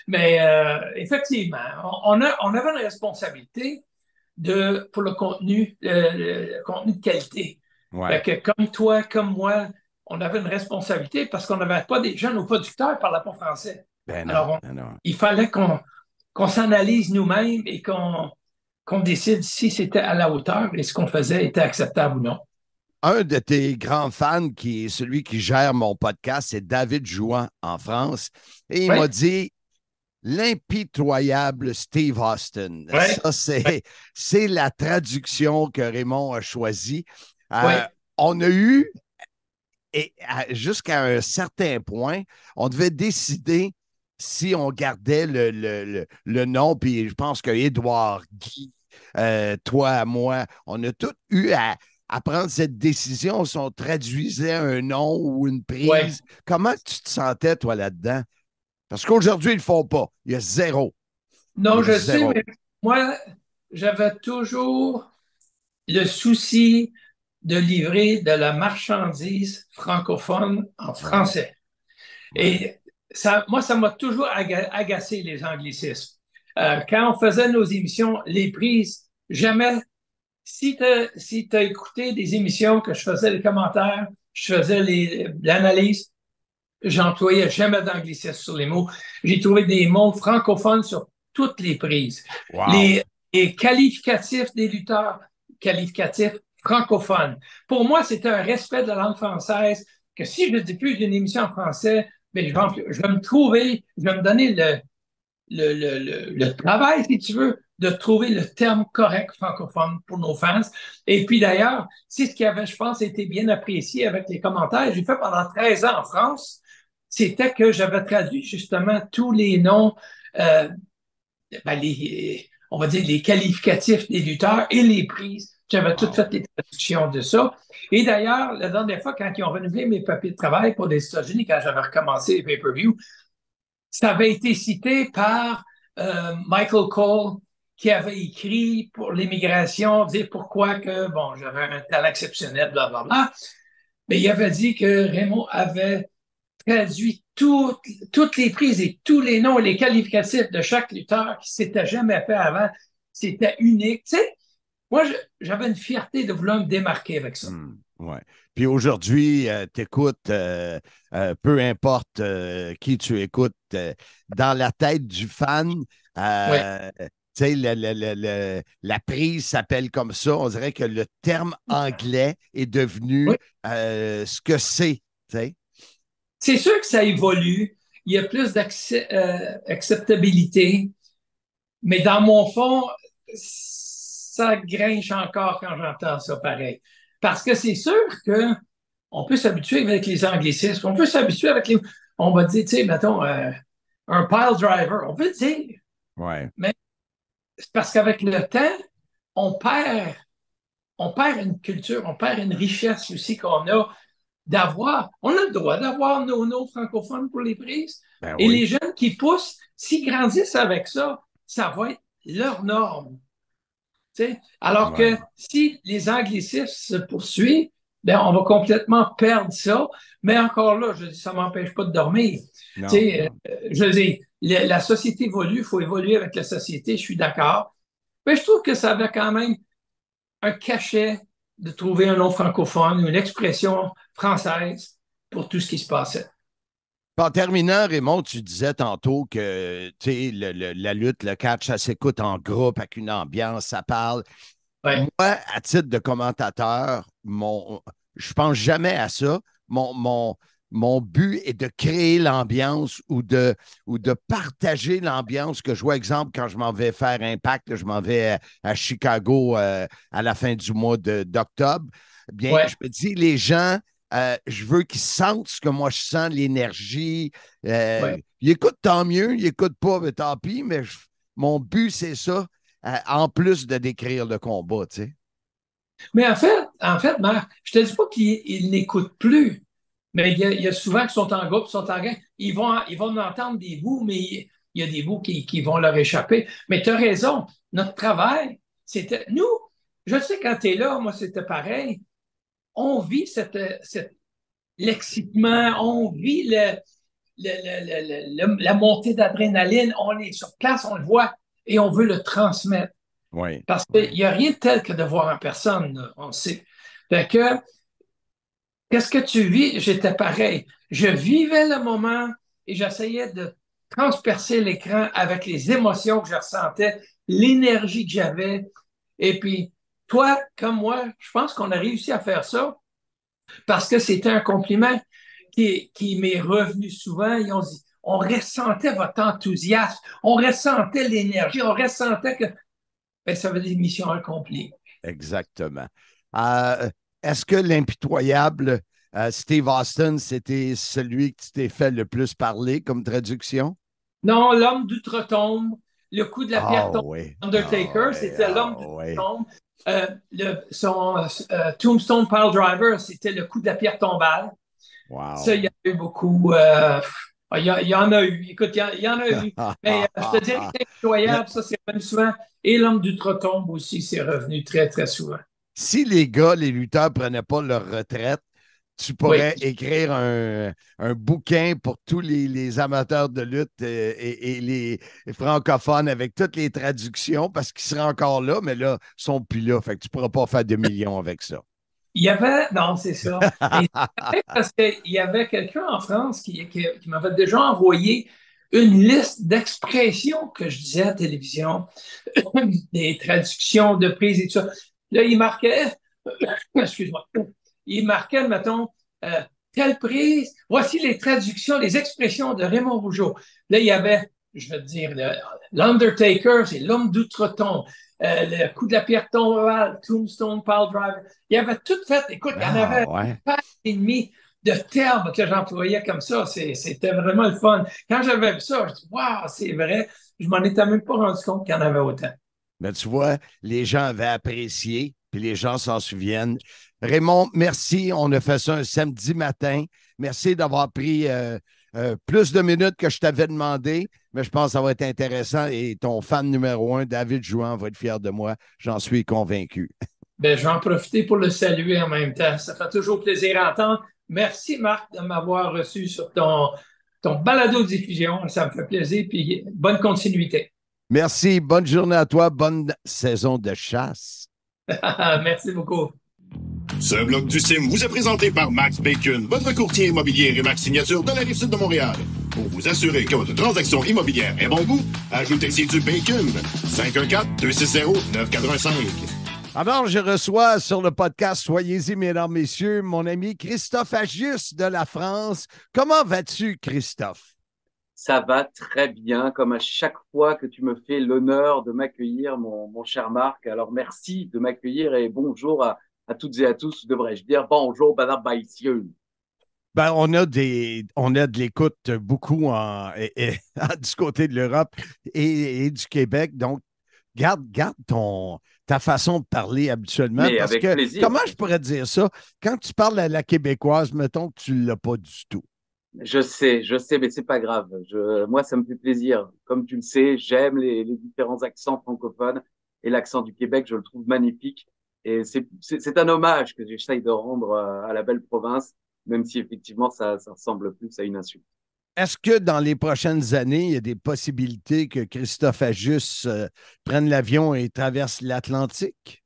Speaker 7: Mais effectivement, on avait une responsabilité pour le contenu de qualité. Fait que comme toi, comme moi, on avait une responsabilité parce qu'on n'avait pas des gens, nos producteurs ne parlaient pas français. Alors, il fallait qu'on s'analyse nous-mêmes et qu'on décide si c'était à la hauteur et ce qu'on faisait était acceptable ou non.
Speaker 3: Un de tes grands fans, qui est celui qui gère mon podcast, c'est David Jouan en France. Et il m'a dit, l'impitoyable Steve Austin.
Speaker 7: Ouais.
Speaker 3: Ça, c'est la traduction que Raymond a choisie.
Speaker 7: Ouais.
Speaker 3: On a eu, jusqu'à un certain point, on devait décider si on gardait le nom, puis je pense que Édouard, Guy, toi, moi, on a tous eu à prendre cette décision si on traduisait un nom ou une prise.
Speaker 7: Ouais.
Speaker 3: Comment tu te sentais, toi, là-dedans? Parce qu'aujourd'hui, ils ne le font pas. Il y a zéro.
Speaker 7: Non,
Speaker 3: Il y a
Speaker 7: je sais,
Speaker 3: zéro.
Speaker 7: mais moi, j'avais toujours le souci de livrer de la marchandise francophone en français. Et ça, moi, ça m'a toujours agacé, les anglicismes. Quand on faisait nos émissions, les prises, jamais, si tu as écouté des émissions que je faisais les commentaires, je faisais l'analyse, j'employais jamais d'anglicisme sur les mots. J'ai trouvé des mots francophones sur toutes les prises.
Speaker 3: Wow.
Speaker 7: Les qualificatifs des lutteurs, qualificatifs francophones. Pour moi, c'était un respect de la langue française que si je diffuse une émission en français, ben, je vais me trouver, je vais me donner le travail, si tu veux, de trouver le terme correct francophone pour nos fans. Et puis d'ailleurs, c'est ce qui avait, je pense, été bien apprécié avec les commentaires. J'ai fait pendant 13 ans en France. C'était que j'avais traduit justement tous les noms, on va dire les qualificatifs des lutteurs et les prises. J'avais tout fait les traductions de ça. Et d'ailleurs, la dernière fois, quand ils ont renouvelé mes papiers de travail pour les États-Unis, quand j'avais recommencé les pay-per-view, ça avait été cité par Michael Cole, qui avait écrit pour l'immigration, dire pourquoi que, bon, j'avais un talent exceptionnel, blablabla. Mais il avait dit que Raymond avait traduit toutes les prises et tous les noms et les qualificatifs de chaque lutteur qui s'était jamais fait avant. C'était unique. Tu sais, moi, j'avais une fierté de vouloir me démarquer avec ça.
Speaker 3: Ouais. Puis aujourd'hui, tu écoutes, peu importe qui tu écoutes, dans la tête du fan, tu sais, la prise s'appelle comme ça. On dirait que le terme anglais est devenu ce que c'est.
Speaker 7: C'est sûr que ça évolue. Il y a plus d'acceptabilité. Mais dans mon fond, ça grinche encore quand j'entends ça pareil. Parce que c'est sûr qu'on peut s'habituer avec les anglicismes. On peut s'habituer avec les... On va dire, tu sais, mettons, un pile driver. On peut dire.
Speaker 3: Ouais.
Speaker 7: Mais c'est parce qu'avec le temps, on perd une culture, on perd une richesse aussi qu'on a d'avoir. On a le droit d'avoir nos noms francophones pour les prises.
Speaker 3: Ben
Speaker 7: Et
Speaker 3: oui.
Speaker 7: les jeunes qui poussent, s'ils grandissent avec ça, ça va être leur norme. T'sais? Alors que si les anglicismes se poursuivent, ben on va complètement perdre ça. Mais encore là, je dis, ça ne m'empêche pas de dormir.
Speaker 3: Non,
Speaker 7: je dis, la société évolue, il faut évoluer avec la société, je suis d'accord. Mais je trouve que ça avait quand même un cachet de trouver un nom francophone, une expression française pour tout ce qui se passait.
Speaker 3: En terminant, Raymond, tu disais tantôt que la lutte, le catch, ça s'écoute en groupe avec une ambiance, ça parle.
Speaker 7: Ouais.
Speaker 3: Moi, à titre de commentateur, je pense jamais à ça. Mon but est de créer l'ambiance ou de partager l'ambiance que je vois, exemple, quand je m'en vais faire Impact, je m'en vais à Chicago à la fin du mois d'octobre. Bien, je me dis, les gens, je veux qu'ils sentent ce que moi je sens, l'énergie. Ils écoutent, tant mieux, ils n'écoutent pas, mais tant pis, mais mon but, c'est ça, en plus de décrire le combat, tu sais.
Speaker 7: Mais en fait, Marc, je ne te dis pas qu'ils n'écoutent plus. Mais il y a souvent qui sont en groupe, qui sont en gang. Ils vont entendre des bouts, mais il y a des bouts qui vont leur échapper. Mais tu as raison. Notre travail, c'était. Nous, je sais quand tu es là, moi, c'était pareil. On vit l'excitement, on vit la montée d'adrénaline. On est sur place, on le voit et on veut le transmettre.
Speaker 3: Oui.
Speaker 7: Parce qu'il n'y a rien de tel que de voir en personne, là, on sait. Fait que. Qu'est-ce que tu vis? J'étais pareil. Je vivais le moment et j'essayais de transpercer l'écran avec les émotions que je ressentais, l'énergie que j'avais. Et puis, toi, comme moi, je pense qu'on a réussi à faire ça parce que c'était un compliment qui m'est revenu souvent. Ils ont dit, on ressentait votre enthousiasme, on ressentait l'énergie, on ressentait que ben, ça avait des missions accomplies.
Speaker 3: Exactement. Est-ce que l'impitoyable Steve Austin, c'était celui que tu t'es fait le plus parler comme traduction?
Speaker 7: Non, l'homme d'outre-tombe, le coup de la pierre tombale,
Speaker 3: Oui.
Speaker 7: Undertaker, c'était l'homme
Speaker 3: Oui.
Speaker 7: d'outre-tombe. Son Tombstone Pile Driver, c'était le coup de la pierre tombale.
Speaker 3: Wow.
Speaker 7: Ça, il y en a eu beaucoup. Il y en a eu. Écoute, il y en a eu. Mais je te dirais que c'est incroyable. Ça, c'est revenu souvent. Et l'homme d'outre-tombe aussi, c'est revenu très, très souvent.
Speaker 3: Si les gars, les lutteurs, ne prenaient pas leur retraite, tu pourrais écrire un bouquin pour tous les amateurs de lutte et les francophones avec toutes les traductions parce qu'ils seraient encore là, mais là, ils ne sont plus là. Fait que tu ne pourras pas faire 2 millions avec ça.
Speaker 7: Il y avait, non, c'est ça. Et parce qu'il y avait quelqu'un en France qui m'avait déjà envoyé une liste d'expressions que je disais à la télévision, des traductions de prises et tout ça. Là, il marquait, excuse-moi, il marquait, mettons, telle prise, voici les traductions, les expressions de Raymond Rougeau. Là, il y avait, je vais te dire, l'Undertaker, c'est l'homme d'outre-tombe. Le coup de la pierre tombale, Tombstone Pile Driver. Il y avait tout fait. Écoute, il y en avait une page et demie de termes que j'employais comme ça. C'était vraiment le fun. Quand j'avais vu ça, je dis, waouh, c'est vrai. Je m'en étais même pas rendu compte qu'il y en avait autant.
Speaker 3: Mais tu vois, les gens avaient apprécié, puis les gens s'en souviennent. Raymond, merci. On a fait ça un samedi matin. Merci d'avoir pris plus de minutes que je t'avais demandé, mais je pense que ça va être intéressant et ton fan numéro 1, David Jouan, va être fier de moi. J'en suis convaincu.
Speaker 7: Ben, je vais en profiter pour le saluer en même temps. Ça fait toujours plaisir à entendre. Merci, Marc, de m'avoir reçu sur ton balado-diffusion. Ça me fait plaisir. Puis bonne continuité.
Speaker 3: Merci. Bonne journée à toi. Bonne saison de chasse.
Speaker 7: Merci beaucoup.
Speaker 8: Ce bloc du CIM vous est présenté par Max Bacon, votre courtier immobilier Remax Signature de la Rive-Sud de Montréal. Pour vous assurer que votre transaction immobilière est bon goût, ajoutez-y du Bacon. 514-260-985.
Speaker 3: Alors, je reçois sur le podcast, soyez-y, mesdames, messieurs, mon ami Christophe Agius de la France. Comment vas-tu, Christophe?
Speaker 9: Ça va très bien, comme à chaque fois que tu me fais l'honneur de m'accueillir, mon cher Marc. Alors, merci de m'accueillir et bonjour à toutes et à tous, devrais-je dire. Bonjour, madame Baïtieux.
Speaker 3: Ben, on a de l'écoute beaucoup du côté de l'Europe et du Québec. Donc, garde ta façon de parler habituellement.
Speaker 9: Mais
Speaker 3: parce
Speaker 9: avec
Speaker 3: que,
Speaker 9: plaisir.
Speaker 3: Comment je pourrais dire ça? Quand tu parles à la québécoise, mettons que tu ne l'as pas du tout.
Speaker 9: Je sais, mais c'est pas grave. Moi, ça me fait plaisir. Comme tu le sais, j'aime les différents accents francophones et l'accent du Québec, je le trouve magnifique. Et c'est un hommage que j'essaye de rendre à la belle province, même si effectivement ça ressemble plus à une insulte.
Speaker 3: Est-ce que dans les prochaines années, il y a des possibilités que Christophe Agius prenne l'avion et traverse l'Atlantique?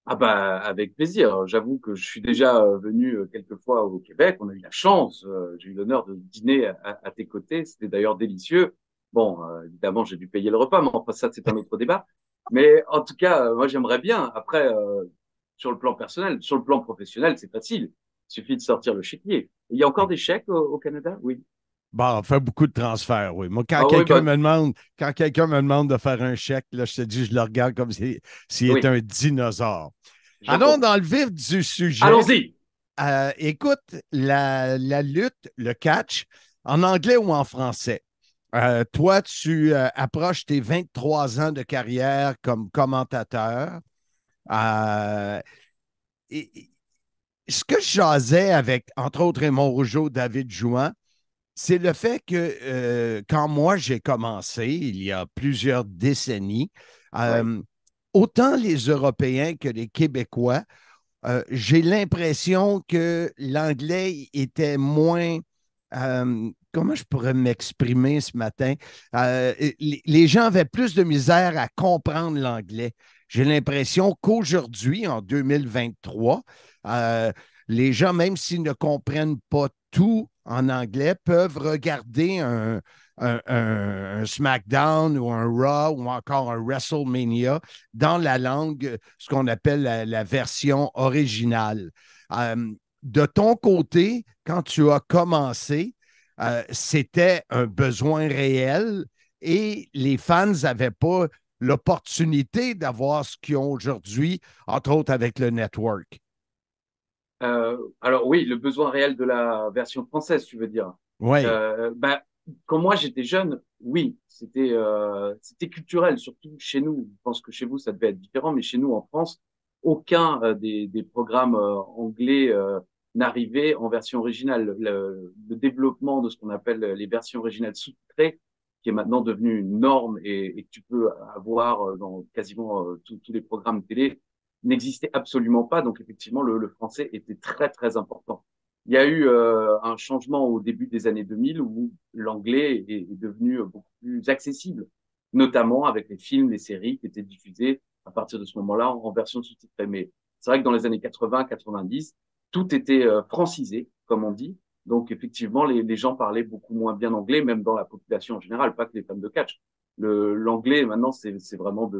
Speaker 9: Ah bah avec plaisir. J'avoue que je suis déjà venu quelques fois au Québec. On a eu la chance, j'ai eu l'honneur de dîner à tes côtés. C'était d'ailleurs délicieux. Bon, évidemment, j'ai dû payer le repas, mais enfin ça c'est un autre débat. Mais en tout cas, moi j'aimerais bien. Après, sur le plan personnel, sur le plan professionnel, c'est facile. Il suffit de sortir le chéquier. Il y a encore des chèques au Canada? Oui.
Speaker 3: Bon, on fait beaucoup de transferts, oui. Moi, quand quelqu'un me demande de faire un chèque, là, je te dis, je le regarde comme s'il était un dinosaure. Allons dans le vif du sujet.
Speaker 9: Allons-y.
Speaker 3: Écoute, la lutte, le catch, en anglais ou en français. Toi, tu approches tes 23 ans de carrière comme commentateur. Ce que je jasais avec, entre autres, Raymond Rougeau, David Jouan, c'est le fait que quand moi j'ai commencé, il y a plusieurs décennies, autant les Européens que les Québécois, j'ai l'impression que l'anglais était moins... comment je pourrais m'exprimer ce matin? Les gens avaient plus de misère à comprendre l'anglais. J'ai l'impression qu'aujourd'hui, en 2023, les gens, même s'ils ne comprennent pas tout en anglais, peuvent regarder un SmackDown ou un Raw ou encore un WrestleMania dans la langue, ce qu'on appelle la version originale. De ton côté, quand tu as commencé, c'était un besoin réel et les fans n'avaient pas l'opportunité d'avoir ce qu'ils ont aujourd'hui, entre autres avec le network.
Speaker 9: Alors oui, le besoin réel de la version française, tu veux dire.
Speaker 3: Oui.
Speaker 9: Ben, quand moi j'étais jeune, oui, c'était culturel, surtout chez nous. Je pense que chez vous ça devait être différent, mais chez nous en France, aucun des programmes anglais n'arrivait en version originale. Le développement de ce qu'on appelle les versions originales sous-titrées, qui est maintenant devenu une norme et que tu peux avoir dans quasiment tous les programmes télé, n'existait absolument pas. Donc effectivement, le français était très très important. Il y a eu un changement au début des années 2000 où l'anglais est devenu beaucoup plus accessible, notamment avec les films, les séries qui étaient diffusés à partir de ce moment-là en version sous-titrée. Mais c'est vrai que dans les années 80-90, tout était francisé, comme on dit. Donc effectivement, les gens parlaient beaucoup moins bien anglais, même dans la population en général, pas que les fans de catch. L'anglais, maintenant, c'est vraiment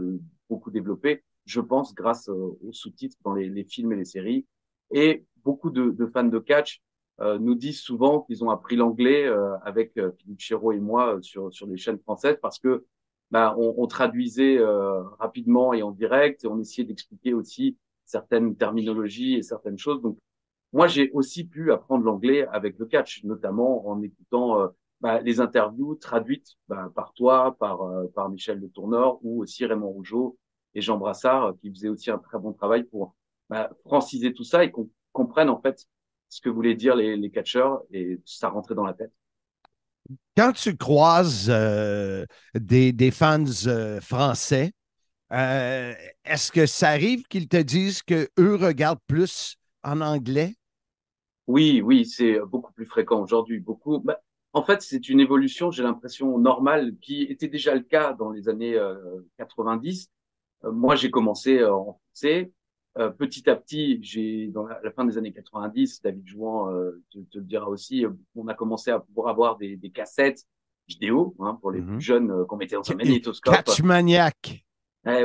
Speaker 9: beaucoup développé, je pense, grâce aux sous-titres dans les films et les séries. Et beaucoup de fans de catch nous disent souvent qu'ils ont appris l'anglais avec Philippe Chéreau et moi sur les chaînes françaises parce que on traduisait rapidement et en direct et on essayait d'expliquer aussi certaines terminologies et certaines choses. Donc moi j'ai aussi pu apprendre l'anglais avec le catch, notamment en écoutant les interviews traduites par toi, par Michel de Tourneur ou aussi Raymond Rougeau et Jean Brassard qui faisaient aussi un très bon travail pour franciser tout ça et qu'on comprenne en fait ce que voulaient dire les catcheurs et ça rentrait dans la tête.
Speaker 3: Quand tu croises des fans français, est-ce que ça arrive qu'ils te disent qu'eux regardent plus en anglais?
Speaker 9: Oui, c'est beaucoup plus fréquent aujourd'hui. En fait, c'est une évolution, j'ai l'impression, normale, qui était déjà le cas dans les années 90. Moi, j'ai commencé en français. Petit à petit, dans la fin des années 90, David Jouan te le dira aussi, on a commencé à pouvoir avoir des cassettes vidéo pour les plus jeunes qu'on mettait dans un magnétoscope.
Speaker 3: Catchmaniac.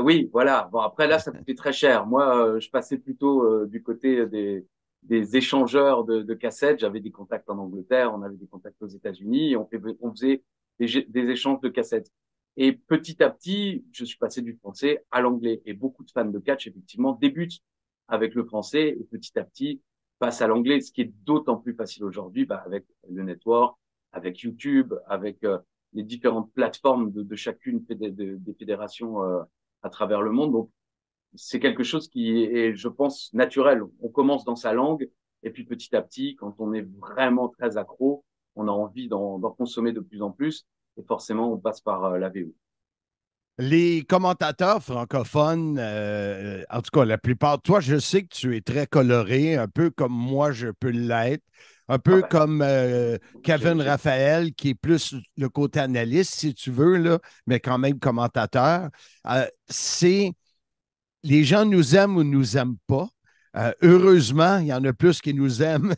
Speaker 9: Oui, voilà. Bon, après, là, ça coûtait très cher. Moi, je passais plutôt du côté des échangeurs de cassettes. J'avais des contacts en Angleterre, on avait des contacts aux États-Unis et on faisait des échanges de cassettes. Et petit à petit, je suis passé du français à l'anglais. Et beaucoup de fans de catch, effectivement, débutent avec le français et petit à petit passent à l'anglais, ce qui est d'autant plus facile aujourd'hui avec le network, avec YouTube, avec les différentes plateformes de chacune des fédérations à travers le monde. Donc, c'est quelque chose qui est, je pense, naturel. On commence dans sa langue et puis petit à petit, quand on est vraiment très accro, on a envie d'en consommer de plus en plus. Et forcément, on passe par la VO.
Speaker 3: Les commentateurs francophones, en tout cas, la plupart, toi, je sais que tu es très coloré, un peu comme moi, je peux l'être, un peu comme Kevin Raphaël, qui est plus le côté analyste, si tu veux, là, mais quand même commentateur. C'est les gens nous aiment ou nous aiment pas. Heureusement, il y en a plus qui nous aiment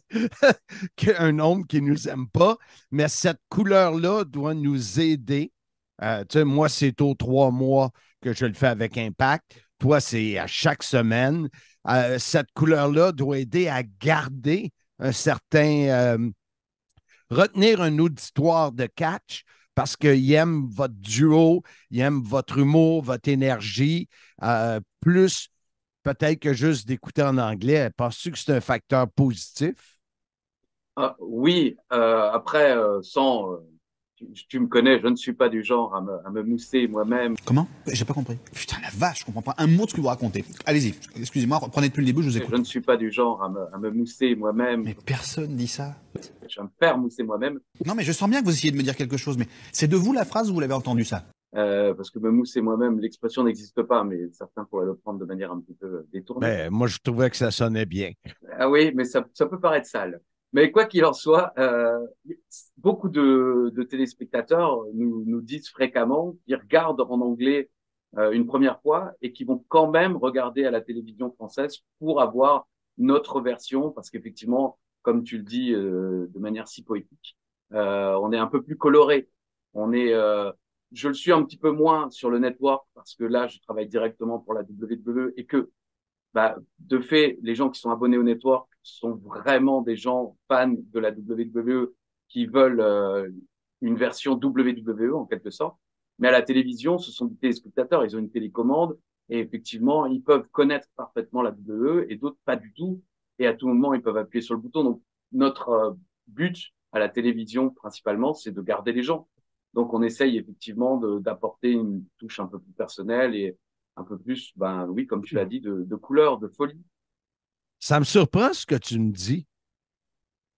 Speaker 3: qu'un nombre qui ne nous aime pas, mais cette couleur-là doit nous aider. Moi, c'est aux 3 mois que je le fais avec Impact. Toi, c'est à chaque semaine. Cette couleur-là doit aider à garder un certain... retenir un auditoire de catch parce qu'ils aiment votre duo, ils aiment votre humour, votre énergie, plus peut-être que juste d'écouter en anglais. Penses-tu que c'est un facteur positif?
Speaker 9: Oui, après, tu me connais, je ne suis pas du genre à me mousser moi-même.
Speaker 10: Comment? J'ai pas compris. Putain, la vache, je comprends pas un mot de ce que vous racontez. Allez-y, excusez-moi, reprenez depuis le début, je vous écoute.
Speaker 9: Je ne suis pas du genre à me mousser moi-même.
Speaker 10: Mais personne dit ça.
Speaker 9: Je vais me faire mousser moi-même.
Speaker 10: Non, mais je sens bien que vous essayez de me dire quelque chose, mais c'est de vous la phrase ou vous l'avez entendu ça?
Speaker 9: Parce que me mousser moi-même, l'expression n'existe pas, mais certains pourraient le prendre de manière un petit peu détournée.
Speaker 3: Ben, moi, je trouvais que ça sonnait bien.
Speaker 9: Ah oui, mais ça peut paraître sale. Mais quoi qu'il en soit, beaucoup de téléspectateurs nous disent fréquemment qu'ils regardent en anglais une première fois et qu'ils vont quand même regarder à la télévision française pour avoir notre version, parce qu'effectivement, comme tu le dis de manière si poétique, on est un peu plus coloré. Je le suis un petit peu moins sur le network parce que là, je travaille directement pour la WWE et que de fait, les gens qui sont abonnés au network sont vraiment des gens fans de la WWE qui veulent une version WWE en quelque sorte. Mais à la télévision, ce sont des téléspectateurs, ils ont une télécommande et effectivement, ils peuvent connaître parfaitement la WWE et d'autres pas du tout. Et à tout moment, ils peuvent appuyer sur le bouton. Donc, notre but à la télévision, principalement, c'est de garder les gens. Donc, on essaye effectivement d'apporter une touche un peu plus personnelle et un peu plus, ben oui, comme tu l'as dit, de couleur, de folie.
Speaker 3: Ça me surprend ce que tu me dis.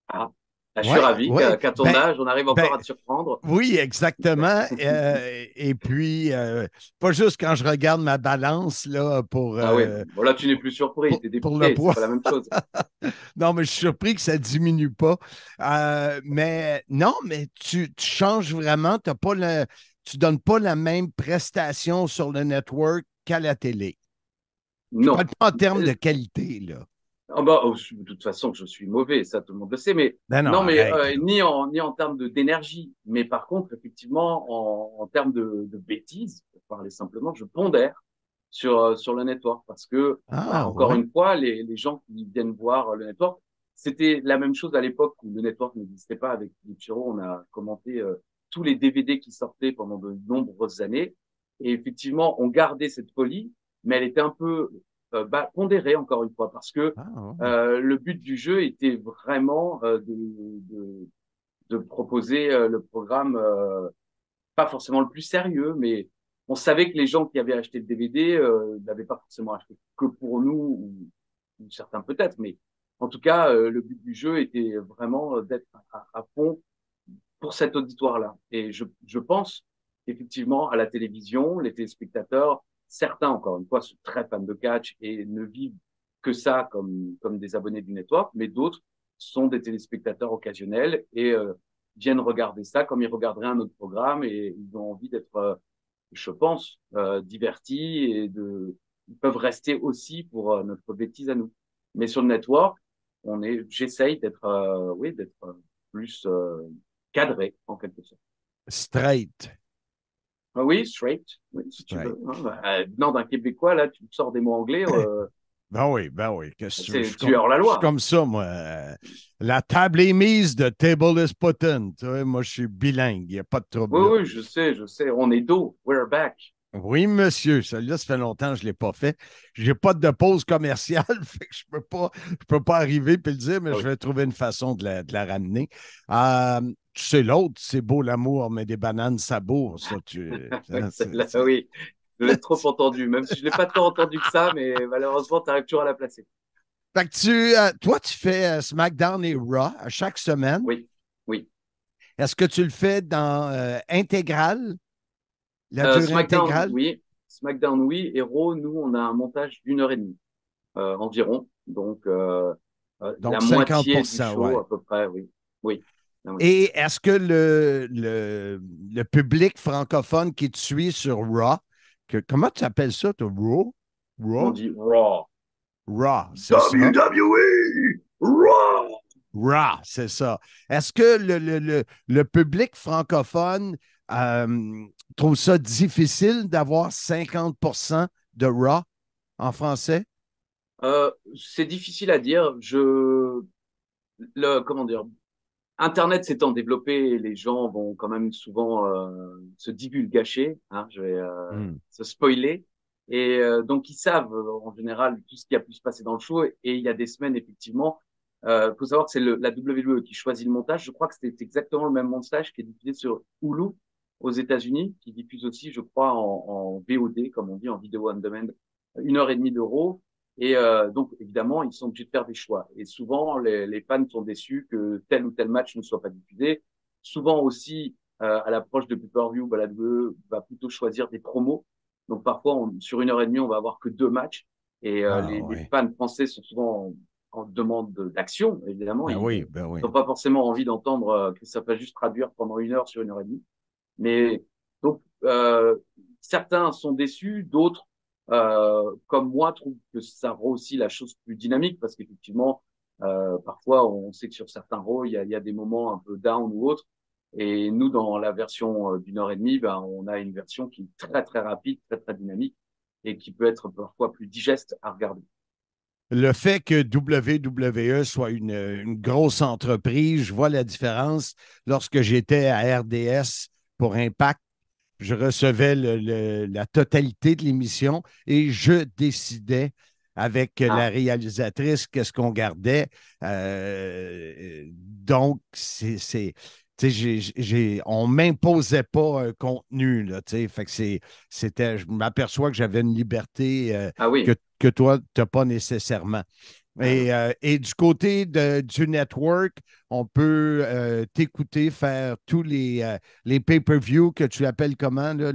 Speaker 9: Ah, je suis ravi qu'à ton âge, on arrive encore à te surprendre.
Speaker 3: Oui, exactement. Et puis, pas juste quand je regarde ma balance là, pour.
Speaker 9: Ah oui, bon, là, tu n'es plus surpris, tu es
Speaker 3: pour le
Speaker 9: député,
Speaker 3: poids.
Speaker 9: c'est pas la même chose.
Speaker 3: Non, mais je suis surpris que ça ne diminue pas. Mais non, mais tu changes vraiment. Tu ne donnes pas la même prestation sur le network qu'à la télé.
Speaker 9: Non.
Speaker 3: Je parle pas en termes de qualité, là.
Speaker 9: Ah bah, de toute façon, je suis mauvais, ça tout le monde le sait, mais
Speaker 3: non,
Speaker 9: mais ni en termes d'énergie, mais par contre, effectivement, en termes de bêtises, pour parler simplement, je pondère sur le network parce que, encore une fois, les gens qui viennent voir le network, c'était la même chose à l'époque où le network n'existait pas. Avec Philippe Chiro, on a commenté tous les DVD qui sortaient pendant de nombreuses années, et effectivement, on gardait cette folie, mais elle était un peu pondéré encore une fois parce que le but du jeu était vraiment de proposer le programme pas forcément le plus sérieux, mais on savait que les gens qui avaient acheté le DVD l'avaient pas forcément acheté que pour nous ou certains peut-être, mais en tout cas le but du jeu était vraiment d'être à fond pour cet auditoire-là. Et je pense effectivement à la télévision, les téléspectateurs, certains, encore une fois, sont très fans de catch et ne vivent que ça comme des abonnés du network, mais d'autres sont des téléspectateurs occasionnels et viennent regarder ça comme ils regarderaient un autre programme et ils ont envie d'être, je pense, divertis et ils peuvent rester aussi pour notre bêtise à nous. Mais sur le network, j'essaye d'être, d'être plus cadré en quelque sorte.
Speaker 3: Straight.
Speaker 9: Oui, straight, oui, si tu veux. Non, d'un Québécois, là, tu sors des mots anglais.
Speaker 3: Ben oui.
Speaker 9: Tu es hors la loi.
Speaker 3: Je suis comme ça, moi. La table est mise, the table is put-in. Tu vois, moi, je suis bilingue, il n'y a pas de trouble.
Speaker 9: Oui, je sais. On est dos. We're back.
Speaker 3: Oui, monsieur. Celui-là, ça fait longtemps que je ne l'ai pas fait. Je n'ai pas de pause commerciale, fait que je ne peux pas arriver et le dire, mais je vais trouver une façon de la ramener. Tu sais, l'autre, c'est beau l'amour, mais des bananes, ça bourre. Ça,
Speaker 9: oui, je l'ai trop entendu, même si je ne l'ai pas tant entendu que ça, mais malheureusement, tu arrives toujours à la placer.
Speaker 3: Fait que toi, tu fais SmackDown et Raw à chaque semaine.
Speaker 9: Oui.
Speaker 3: Est-ce que tu le fais dans intégral? La durée
Speaker 9: SmackDown,
Speaker 3: intégrale?
Speaker 9: oui. SmackDown, oui. Et Raw, nous, on a un montage d'1h30 environ. Donc la
Speaker 3: 50%,
Speaker 9: moitié du show, à peu près, oui.
Speaker 3: Et est-ce que le public francophone qui te suit sur Raw, comment tu appelles ça, toi, Raw?
Speaker 9: On dit Raw.
Speaker 3: Raw, c'est ça.
Speaker 8: WWE! Raw!
Speaker 3: Raw, c'est ça. Est-ce que le public francophone trouve ça difficile d'avoir 50% de Raw en français?
Speaker 9: C'est difficile à dire. Comment dire? Internet s'étant développé, les gens vont quand même souvent se divulgacher, je vais se spoiler. Et donc, ils savent en général tout ce qui a pu se passer dans le show. Et il y a des semaines, effectivement, faut savoir que c'est la WWE qui choisit le montage. Je crois que c'est exactement le même montage qui est diffusé sur Hulu aux États-Unis, qui diffuse aussi, je crois, en VOD, comme on dit, en vidéo on demand, 1h30 d'euros. Et donc, évidemment, ils sont obligés de faire des choix. Et souvent, les fans sont déçus que tel ou tel match ne soit pas diffusé. Souvent aussi, à l'approche de pay-per-view, la WWE va plutôt choisir des promos. Donc, parfois, sur 1h30, on va avoir que 2 matchs. Et les fans français sont souvent en demande d'action, évidemment. Ils n'ont pas forcément envie d'entendre que ça va juste traduire pendant 1 heure sur 1h30. Mais donc, certains sont déçus, d'autres comme moi, trouve que ça rend aussi la chose plus dynamique parce qu'effectivement, parfois, on sait que sur certains rôles, il y a des moments un peu down ou autres. Et nous, dans la version d'1h30, on a une version qui est très, très rapide, très, très dynamique et qui peut être parfois plus digeste à regarder.
Speaker 3: le fait que WWE soit une grosse entreprise, je vois la différence. Lorsque j'étais à RDS pour Impact, je recevais la totalité de l'émission et je décidais avec la réalisatrice qu'est-ce qu'on gardait. Donc, on ne m'imposait pas un contenu. Là, fait que je m'aperçois que j'avais une liberté que toi, tu n'as pas nécessairement. Et du côté du network, on peut t'écouter faire tous les pay-per-view que tu appelles comment? Là,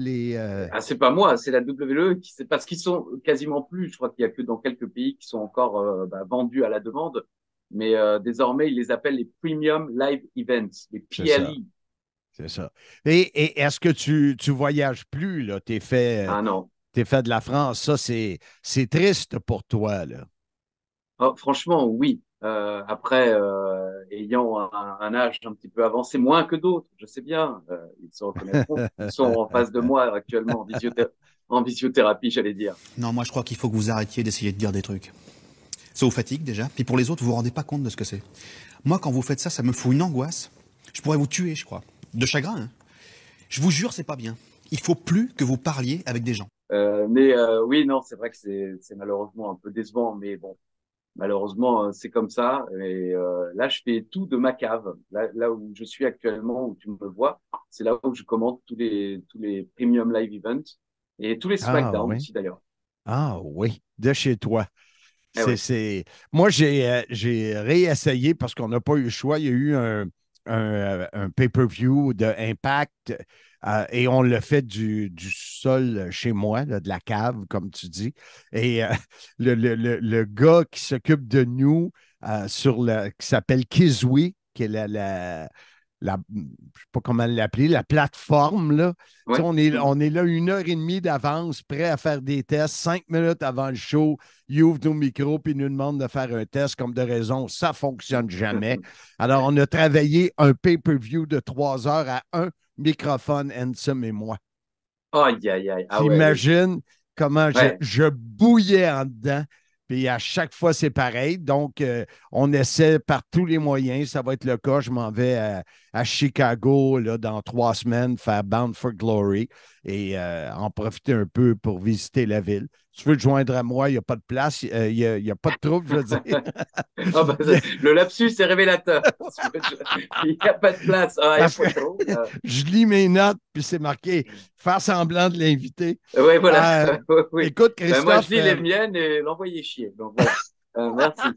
Speaker 9: c'est pas moi, c'est la WWE. C'est parce qu'ils sont quasiment plus. Je crois qu'il n'y a que dans quelques pays qui sont encore vendus à la demande. Mais désormais, ils les appellent les Premium Live Events, les PLE.
Speaker 3: C'est ça. Et est-ce que tu voyages plus, là? T'es fait de la France. Ça, c'est triste pour toi, là.
Speaker 9: Oh, franchement, oui. Après, ayant un âge un petit peu avancé, moins que d'autres, je sais bien, ils se reconnaîtront. Ils sont en face de moi actuellement en physiothérapie, j'allais dire.
Speaker 10: Non, moi, je crois qu'il faut que vous arrêtiez d'essayer de dire des trucs. Ça vous fatigue déjà. Puis pour les autres, vous vous rendez pas compte de ce que c'est. Moi, quand vous faites ça, ça me fout une angoisse. Je pourrais vous tuer, je crois. De chagrin, hein. Je vous jure, c'est pas bien. Il faut plus que vous parliez avec des gens.
Speaker 9: Oui, non, c'est vrai que c'est malheureusement un peu décevant, mais bon, malheureusement, c'est comme ça. Et là, je fais tout de ma cave. Là où je suis actuellement, où tu me vois, c'est là où je commente tous les Premium Live Events et tous les SmackDown aussi, d'ailleurs.
Speaker 3: Ah oui, de chez toi. Moi, j'ai réessayé parce qu'on n'a pas eu le choix. Il y a eu un pay-per-view de Impact et on l'a fait du sol chez moi, là, de la cave, comme tu dis. Et le gars qui s'occupe de nous qui s'appelle Kizwi, qui est je ne sais pas comment l'appeler, la plateforme, là. Ouais. On est là 1h30 d'avance, prêt à faire des tests. 5 minutes avant le show, il ouvre nos micros puis il nous demande de faire un test. Comme de raison, ça ne fonctionne jamais. Alors, on a travaillé un pay-per-view de 3 heures à un microphone, Ansem et moi.
Speaker 9: Aïe, aïe, aïe.
Speaker 3: T'imagines comment je bouillais en dedans. Puis à chaque fois, c'est pareil. Donc, on essaie par tous les moyens. Ça va être le cas. Je m'en vais à Chicago là, dans 3 semaines faire Bound for Glory et en profiter un peu pour visiter la ville. Si tu veux te joindre à moi, il n'y a pas de place. Il n'y a pas de trouble, je veux dire.
Speaker 9: Le lapsus est révélateur. Il n'y a pas de place.
Speaker 3: Je lis mes notes, puis c'est marqué « Faire semblant de l'inviter ».
Speaker 9: Oui, voilà. Oui.
Speaker 3: Écoute, Christophe...
Speaker 9: moi, je lis les miennes et l'envoyer chier. Donc, voilà. Merci.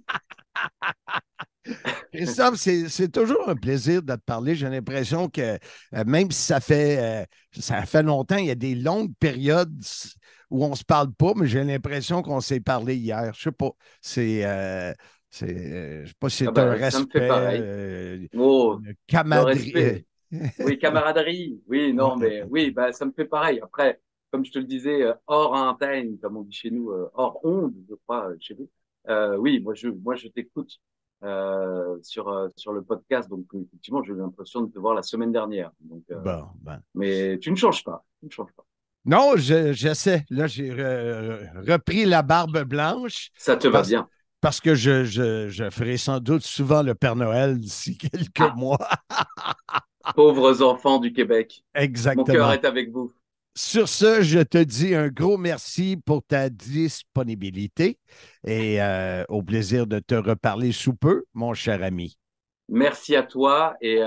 Speaker 3: Christophe, c'est toujours un plaisir de te parler. J'ai l'impression que même si ça fait longtemps, il y a des longues périodes où on ne se parle pas, mais j'ai l'impression qu'on s'est parlé hier. Je ne sais pas. Je sais pas si c'est un respect.
Speaker 9: Ça me fait pareil.
Speaker 3: Camaraderie.
Speaker 9: Oui, camaraderie. Oui, non, mais oui, ça me fait pareil. Après, comme je te le disais, hors antenne, comme on dit chez nous, hors onde, je crois, chez vous. Oui, moi je t'écoute sur le podcast, donc effectivement, j'ai eu l'impression de te voir la semaine dernière. Donc, mais tu ne changes pas.
Speaker 3: Non, j'essaie. Là, j'ai repris la barbe blanche.
Speaker 9: Ça te va bien.
Speaker 3: Parce que je ferai sans doute souvent le Père Noël d'ici quelques mois.
Speaker 9: Pauvres enfants du Québec.
Speaker 3: Exactement.
Speaker 9: Mon cœur est avec vous.
Speaker 3: Sur ce, je te dis un gros merci pour ta disponibilité et au plaisir de te reparler sous peu, mon cher ami.
Speaker 9: Merci à toi et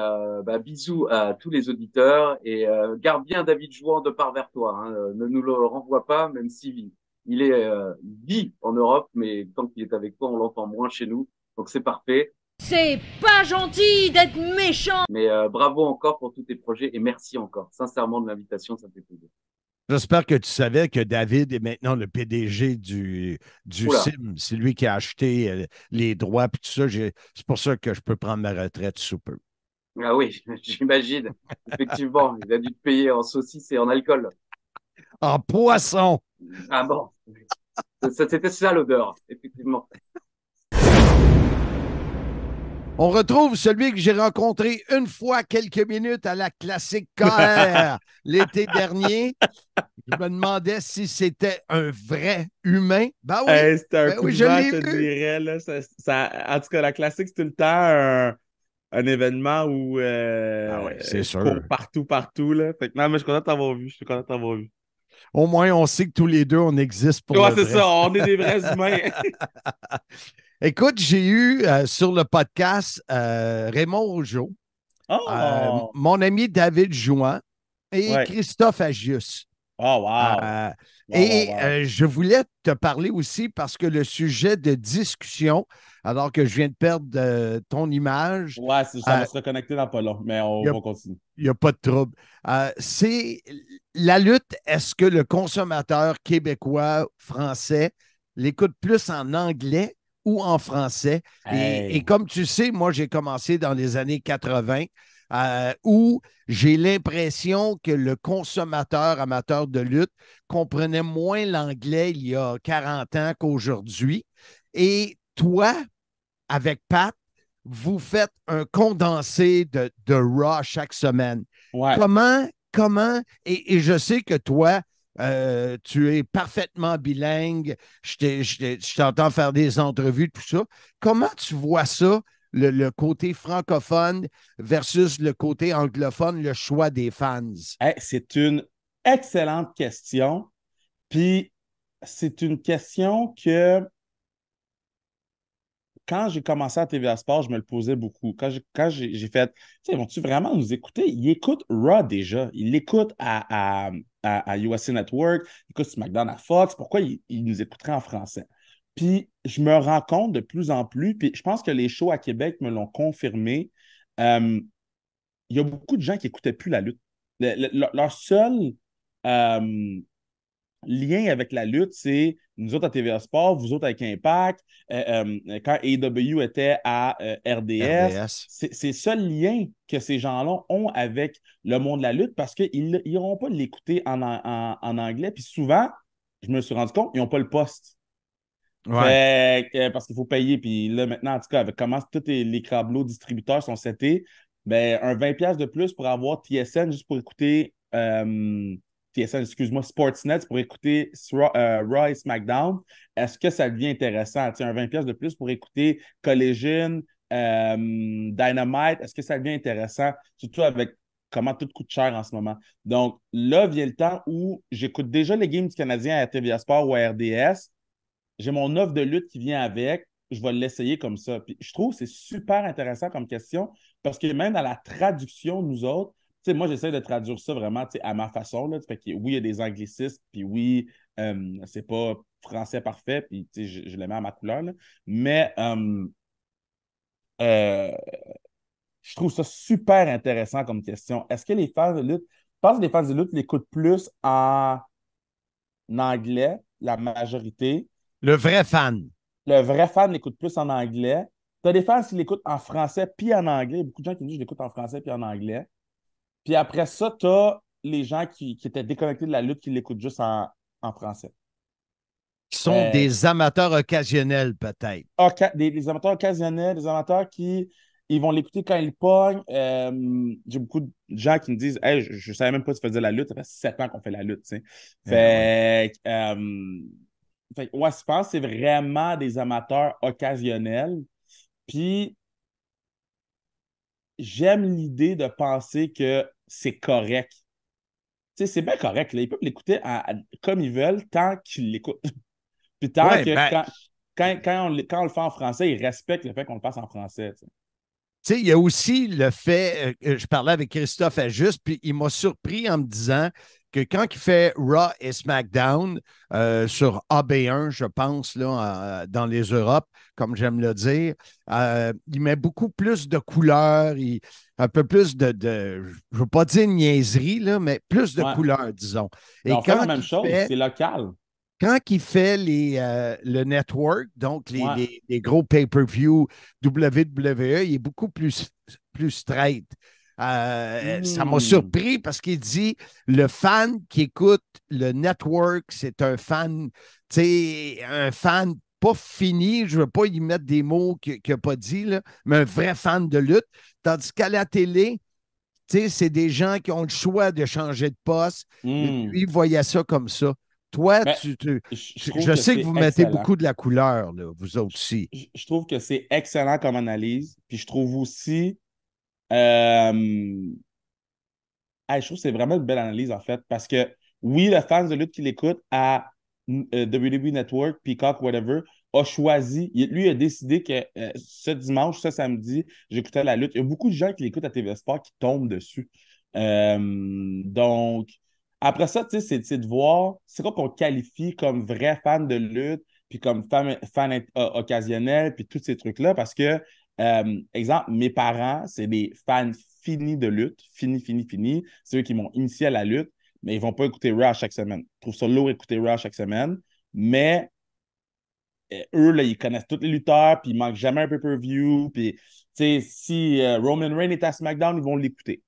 Speaker 9: bisous à tous les auditeurs et garde bien David Jouan de part vers toi. Hein. Ne nous le renvoie pas, même s'il vit en Europe, mais tant qu'il est avec toi, on l'entend moins chez nous. Donc c'est parfait.
Speaker 11: C'est pas gentil d'être méchant.
Speaker 9: Mais bravo encore pour tous tes projets et merci encore. Sincèrement de l'invitation, ça me fait plaisir.
Speaker 3: J'espère que tu savais que David est maintenant le PDG du CIM. C'est lui qui a acheté les droits et tout ça. C'est pour ça que je peux prendre ma retraite sous peu.
Speaker 9: Ah oui, j'imagine. Effectivement, il a dû te payer en saucisse et en alcool.
Speaker 3: En poisson.
Speaker 9: Ah bon. C'était ça l'odeur, effectivement.
Speaker 3: On retrouve celui que j'ai rencontré une fois quelques minutes à la Classique KR l'été dernier. Je me demandais si c'était un vrai humain. Ben oui,
Speaker 12: Hey, c'était un
Speaker 3: ben
Speaker 12: coup
Speaker 3: oui,
Speaker 12: de
Speaker 3: je
Speaker 12: vent,
Speaker 3: l'ai
Speaker 12: je te
Speaker 3: vu.
Speaker 12: dirais. Là, en tout cas, la classique, c'est tout le temps un événement où
Speaker 3: Ah oui, c'est
Speaker 12: je cours
Speaker 3: sûr.
Speaker 12: partout. Là. Fait que, non, mais je suis content de t'avoir vu. Je suis content de t'avoir vu.
Speaker 3: Au moins, on sait que tous les deux, on existe pour
Speaker 12: Ouais,
Speaker 3: le
Speaker 12: c'est
Speaker 3: vrai.
Speaker 12: ça, on est des vrais humains.
Speaker 3: Écoute, j'ai eu sur le podcast Raymond Rougeau,
Speaker 12: Oh!
Speaker 3: mon ami David Jouan et
Speaker 12: Ouais.
Speaker 3: Christophe Agius.
Speaker 12: Oh, wow!
Speaker 3: Euh,
Speaker 12: Wow.
Speaker 3: je voulais te parler aussi parce que le sujet de discussion, alors que je viens de perdre ton image,
Speaker 12: Ouais, ça va se reconnecter dans pas long, mais on
Speaker 3: il
Speaker 12: va continuer.
Speaker 3: n'y a pas de trouble. C'est la lutte, est-ce que le consommateur québécois, français, l'écoute plus en anglais ou en français? Et
Speaker 12: Hey.
Speaker 3: comme tu sais, moi, j'ai commencé dans les années 80, où j'ai l'impression que le consommateur amateur de lutte comprenait moins l'anglais il y a 40 ans qu'aujourd'hui. Et toi, avec Pat, vous faites un condensé de Raw chaque semaine.
Speaker 12: Ouais.
Speaker 3: Et je sais que toi, tu es parfaitement bilingue, je t'entends faire des entrevues, tout ça. Comment tu vois ça, le côté francophone versus le côté anglophone, le choix des fans?
Speaker 12: Hey, c'est une excellente question. Puis, c'est une question que quand j'ai commencé à TVA Sport, je me le posais beaucoup. Quand j'ai fait, tu sais, vont-tu vraiment nous écouter? Ils écoutent Raw déjà. Ils l'écoutent à USA Network, ils écoutent SmackDown à Fox. Pourquoi ils nous écouteraient en français? Puis, je me rends compte de plus en plus, puis je pense que les shows à Québec me l'ont confirmé. Il y a beaucoup de gens qui n'écoutaient plus la lutte. Leur seul lien avec la lutte, c'est nous autres à TVA Sport, vous autres avec Impact, quand AEW était à RDS. C'est ça le lien que ces gens-là ont avec le monde de la lutte parce qu'ils n'iront pas l'écouter en anglais. Puis souvent, je me suis rendu compte, ils n'ont pas le poste.
Speaker 3: Ouais.
Speaker 12: Parce qu'il faut payer. Puis là, maintenant, en tout cas, avec comment tous les câbleaux distributeurs sont setés, ben, un 20$ de plus pour avoir TSN juste pour écouter TSN, excuse-moi, Sportsnet pour écouter Raw et SmackDown. Est-ce que ça devient intéressant? T'sais, un 20$ de plus pour écouter Collision, Dynamite, est-ce que ça devient intéressant? Surtout avec comment tout coûte cher en ce moment. Donc là vient le temps où j'écoute déjà les games du Canadien à TVA Sport ou à RDS. J'ai mon offre de lutte qui vient avec. Je vais l'essayer comme ça. Puis je trouve que c'est super intéressant comme question parce que même dans la traduction, nous autres, tu sais, moi, j'essaie de traduire ça vraiment à ma façon. Là. Fait que, oui, il y a des anglicismes, puis oui, c'est pas français parfait, puis je le mets à ma couleur. Là. Mais je trouve ça super intéressant comme question. Est-ce que les fans de lutte, je pense que les fans de lutte l'écoutent plus en anglais, la majorité.
Speaker 3: Le vrai fan.
Speaker 12: Le vrai fan l'écoute plus en anglais. Tu as des fans qui l'écoutent en français puis en anglais. Il y a beaucoup de gens qui me disent que je l'écoute en français puis en anglais. Puis après ça, tu as les gens qui étaient déconnectés de la lutte qui l'écoutent juste en français.
Speaker 3: Qui sont des amateurs occasionnels, peut-être.
Speaker 12: Des amateurs occasionnels, des amateurs qui ils vont l'écouter quand ils pognent. J'ai beaucoup de gens qui me disent hey, je ne savais même pas que tu faisais la lutte. Ça fait 7 ans qu'on fait la lutte. Tu sais. Ouais, je pense que c'est vraiment des amateurs occasionnels. Puis, j'aime l'idée de penser que c'est correct. Tu sais, c'est bien correct. Là. Ils peuvent l'écouter comme ils veulent tant qu'ils l'écoutent. Puis tant que quand on le fait en français, ils respectent le fait qu'on le fasse en français. Tu
Speaker 3: sais, il y a aussi le fait, je parlais avec Christophe Ajuste, puis il m'a surpris en me disant que quand il fait Raw et SmackDown sur AB1, je pense, là, dans les Europes, comme j'aime le dire, il met beaucoup plus de couleurs, un peu plus de je ne veux pas dire niaiserie, là, mais plus de couleurs, disons.
Speaker 12: Et on fait la même chose, c'est local.
Speaker 3: Quand il fait le network, donc les gros pay-per-view WWE, il est beaucoup plus straight. Ça m'a surpris parce qu'il dit le fan qui écoute le network, c'est un fan, tu sais, un fan pas fini, je ne veux pas y mettre des mots qu'il n'a pas dit, là, mais un vrai fan de lutte. Tandis qu'à la télé, Tu sais, c'est des gens qui ont le choix de changer de poste. Lui, il voyait ça comme ça. Toi,
Speaker 12: Mais je trouve
Speaker 3: je
Speaker 12: que
Speaker 3: sais que
Speaker 12: c'est
Speaker 3: vous mettez
Speaker 12: excellent.
Speaker 3: beaucoup de la couleur, là, vous autres aussi.
Speaker 12: Je trouve que c'est excellent comme analyse. Puis je trouve aussi. Je trouve que c'est vraiment une belle analyse, en fait. Parce que, oui, le fan de lutte qui l'écoute à WWE Network, Peacock, whatever, a choisi. Lui, il a décidé que ce dimanche, ce samedi, j'écoutais la lutte. Il y a beaucoup de gens qui l'écoutent à TV Sport qui tombent dessus. Donc, après ça, tu sais, c'est de voir, c'est quoi qu'on qualifie comme vrai fan de lutte, puis comme fan occasionnel, puis tous ces trucs-là, parce que, exemple, mes parents, c'est des fans finis de lutte, finis. C'est eux qui m'ont initié à la lutte, mais ils ne vont pas écouter Raw chaque semaine. Je trouve ça lourd écouter Raw chaque semaine, mais eux, là, ils connaissent tous les lutteurs, puis ils manquent jamais un pay-per-view, puis, tu sais, si Roman Reigns est à SmackDown, ils vont l'écouter.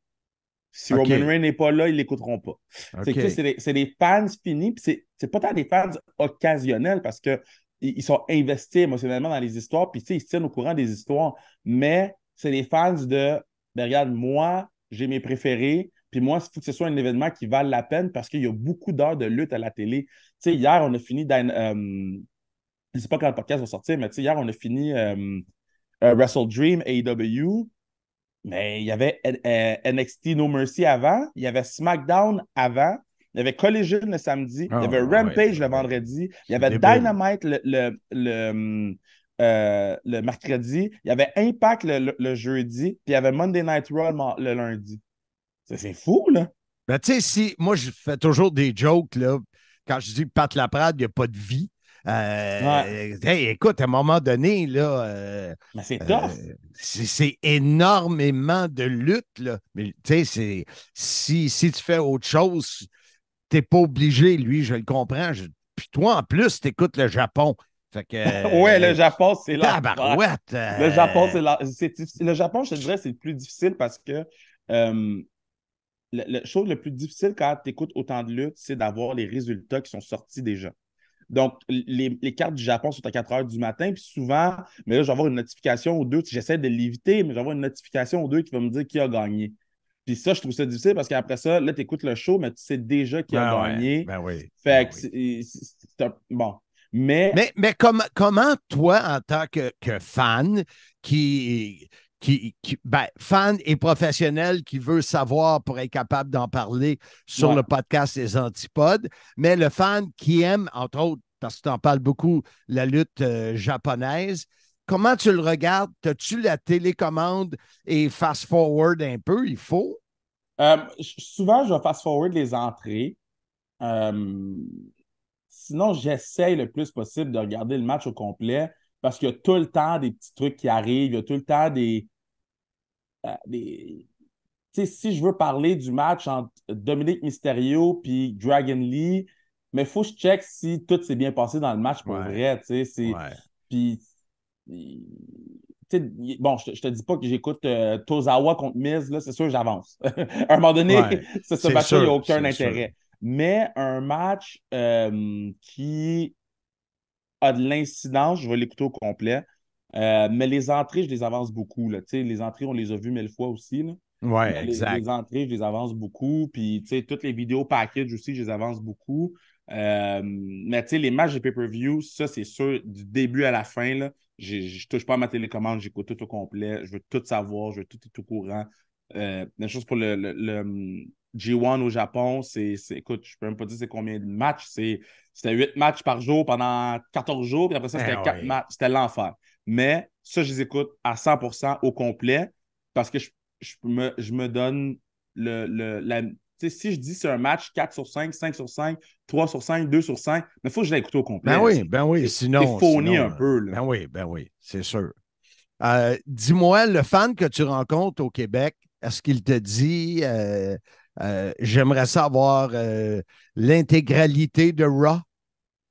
Speaker 12: Si
Speaker 3: OK.
Speaker 12: Roman Reigns n'est pas là, ils ne l'écouteront pas.
Speaker 3: OK.
Speaker 12: C'est des fans finis, puis c'est pas tant des fans occasionnels parce qu'ils sont investis émotionnellement dans les histoires, puis ils se tiennent au courant des histoires, mais c'est des fans de ben, regarde, moi, j'ai mes préférés, puis moi, il faut que ce soit un événement qui vale la peine parce qu'il y a beaucoup d'heures de lutte à la télé. Tu sais, hier, on a fini je ne sais pas quand le podcast va sortir, mais hier, on a fini Wrestle Dream AEW. Mais il y avait NXT No Mercy avant, il y avait SmackDown avant, il y avait Collision le samedi, il y avait Rampage le vendredi, il y avait Dynamite le mercredi, il y avait Impact le jeudi, puis il y avait Monday Night Raw le lundi. C'est fou, là.
Speaker 3: Ben, tu sais, si moi, je fais toujours des jokes, là, quand je dis que Pat Laprade, il n'y a pas de vie. Hey, écoute, à un moment donné, là,
Speaker 12: mais c'est tough.
Speaker 3: C'est énormément de lutte, là. Mais tu sais, si tu fais autre chose, tu n'es pas obligé, lui, je le comprends. Puis toi, en plus, tu écoutes le Japon. Fait que,
Speaker 12: ouais, le Japon, c'est là.
Speaker 3: Tabarouette!
Speaker 12: Le Japon, le Japon, je te dirais, c'est le plus difficile parce que la chose le plus difficile quand tu écoutes autant de lutte, c'est d'avoir les résultats qui sont sortis déjà. Donc, les cartes du Japon sont à 4 heures du matin, puis souvent, mais là, je vais avoir une notification ou deux. J'essaie de l'éviter, mais je vais avoir une notification ou deux qui va me dire qui a gagné. Puis ça, je trouve ça difficile parce qu'après ça, là, tu écoutes le show, mais tu sais déjà qui a gagné.
Speaker 3: Ben oui.
Speaker 12: Fait que c'est bon. Mais
Speaker 3: comment, toi, en tant que fan, fan et professionnel qui veut savoir pour être capable d'en parler sur le podcast Les Antipodes, mais le fan qui aime, entre autres, parce que tu en parles beaucoup, la lutte japonaise, comment tu le regardes? As-tu la télécommande et fast-forward un peu? Il faut?
Speaker 12: Souvent, je vais fast-forward les entrées. Sinon, j'essaye le plus possible de regarder le match au complet parce qu'il y a tout le temps des petits trucs qui arrivent, il y a tout le temps des... Tu sais, si je veux parler du match entre Dominique Mysterio et Dragon Lee, mais il faut que je check si tout s'est bien passé dans le match pour vrai, tu sais. Puis, bon, je te dis pas que j'écoute Tozawa contre Miz, là, c'est sûr que j'avance. À un moment donné, ce match-là, il n'y a aucun intérêt. Mais un match qui a de l'incidence, je vais l'écouter au complet. Mais les entrées, je les avance beaucoup. Là. Les entrées, on les a vues 1000 fois aussi.
Speaker 3: Oui, exact.
Speaker 12: Les entrées, je les avance beaucoup. Puis, toutes les vidéos package aussi, je les avance beaucoup. Mais les matchs de pay-per-view, ça, c'est sûr, du début à la fin, là, je touche pas à ma télécommande, j'écoute tout au complet. Je veux tout savoir, je veux tout être au courant. Même chose pour le G1 au Japon, écoute, je peux même pas dire c'est combien de matchs. C'était 8 matchs par jour pendant 14 jours, puis après ça, c'était 4 matchs. C'était l'enfer. Mais ça, je les écoute à 100% au complet parce que je me donne si je dis c'est un match 4 sur 5, 5 sur 5, 3 sur 5, 2 sur 5, mais il faut que je l'écoute au complet.
Speaker 3: Ben oui, sinon...
Speaker 12: C'est phony un peu. Là.
Speaker 3: Ben oui, c'est sûr. Dis-moi, le fan que tu rencontres au Québec, est-ce qu'il te dit j'aimerais savoir l'intégralité de Raw?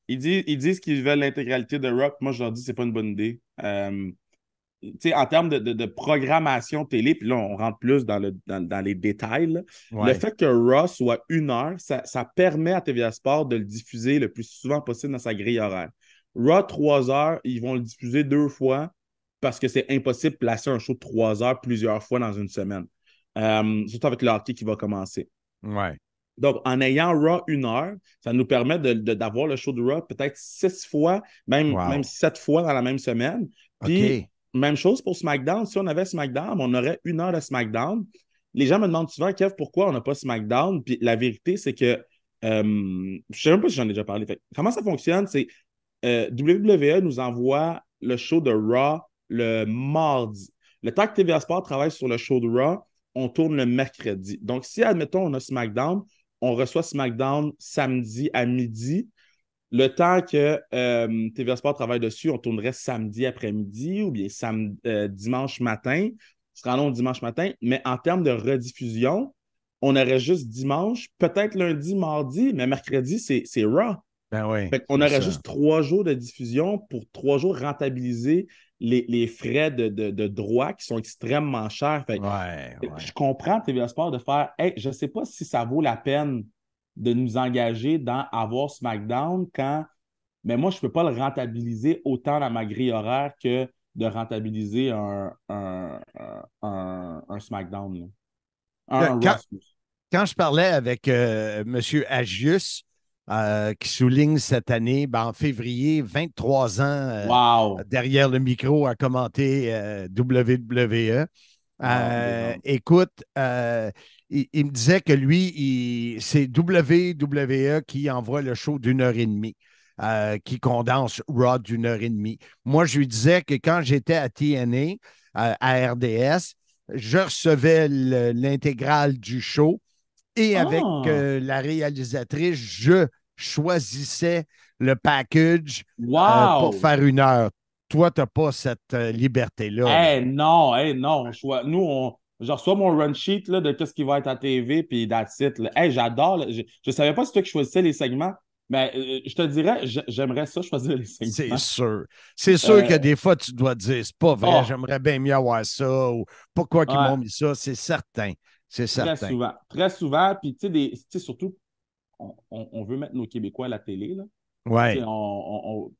Speaker 12: Ils disent qu'ils veulent l'intégralité de Raw. Moi, je leur dis que c'est pas une bonne idée. En termes de programmation télé, puis là, on rentre plus dans les détails. Le fait que Raw soit 1 heure, ça permet à TVA Sport de le diffuser le plus souvent possible dans sa grille horaire. Raw, 3 heures, ils vont le diffuser 2 fois parce que c'est impossible de placer un show de 3 heures plusieurs fois dans une semaine. surtout avec le hockey qui va commencer.
Speaker 3: Ouais.
Speaker 12: Donc, en ayant Raw 1 heure, ça nous permet d'avoir le show de Raw peut-être 6 fois, même 7 fois dans la même semaine. Puis, même chose pour SmackDown. Si on avait SmackDown, on aurait 1 heure de SmackDown. Les gens me demandent souvent, Kev, pourquoi on n'a pas SmackDown? Puis la vérité, c'est que je ne sais même pas si j'en ai déjà parlé. Fait, comment ça fonctionne? C'est WWE nous envoie le show de Raw le mardi. Le temps que TVA Sport travaille sur le show de Raw, on tourne le mercredi. Donc, si, admettons, on a SmackDown, on reçoit SmackDown samedi à midi. Le temps que TVA Sport travaille dessus, on tournerait samedi après-midi ou bien dimanche matin. Ce sera long dimanche matin. Mais en termes de rediffusion, on aurait juste dimanche, peut-être lundi, mardi, mais mercredi, c'est Raw.
Speaker 3: Ben oui.
Speaker 12: On aurait juste 3 jours de diffusion pour 3 jours rentabiliser les frais de droit qui sont extrêmement chers. Fait, je comprends TVA Sport de faire hey, je ne sais pas si ça vaut la peine de nous engager dans avoir SmackDown mais moi, je ne peux pas le rentabiliser autant dans ma grille horaire que de rentabiliser un SmackDown.
Speaker 3: Quand je parlais avec M. Agius, qui souligne cette année, en février, 23 ans derrière le micro à commenter WWE. Écoute, il me disait que lui, c'est WWE qui envoie le show d'1 heure et demie, qui condense Raw d'1 heure et demie. Moi, je lui disais que quand j'étais à TNA, à RDS, je recevais l'intégrale du show et avec la réalisatrice, je choisissais le package pour faire 1 heure. Toi, tu n'as pas cette liberté-là.
Speaker 12: Non. Nous, je reçois mon run sheet là, de ce qui va être à TV, puis that's it. J'adore. Je ne savais pas si toi qui choisissais les segments, mais je te dirais, j'aimerais ça choisir les segments.
Speaker 3: C'est sûr. C'est sûr que des fois, tu dois dire, c'est pas vrai, j'aimerais bien mieux avoir ça, ou pourquoi ils m'ont mis ça, c'est certain. C'est certain.
Speaker 12: Très souvent. Puis, tu sais, surtout, on veut mettre nos Québécois à la télé. Là.
Speaker 3: Ouais.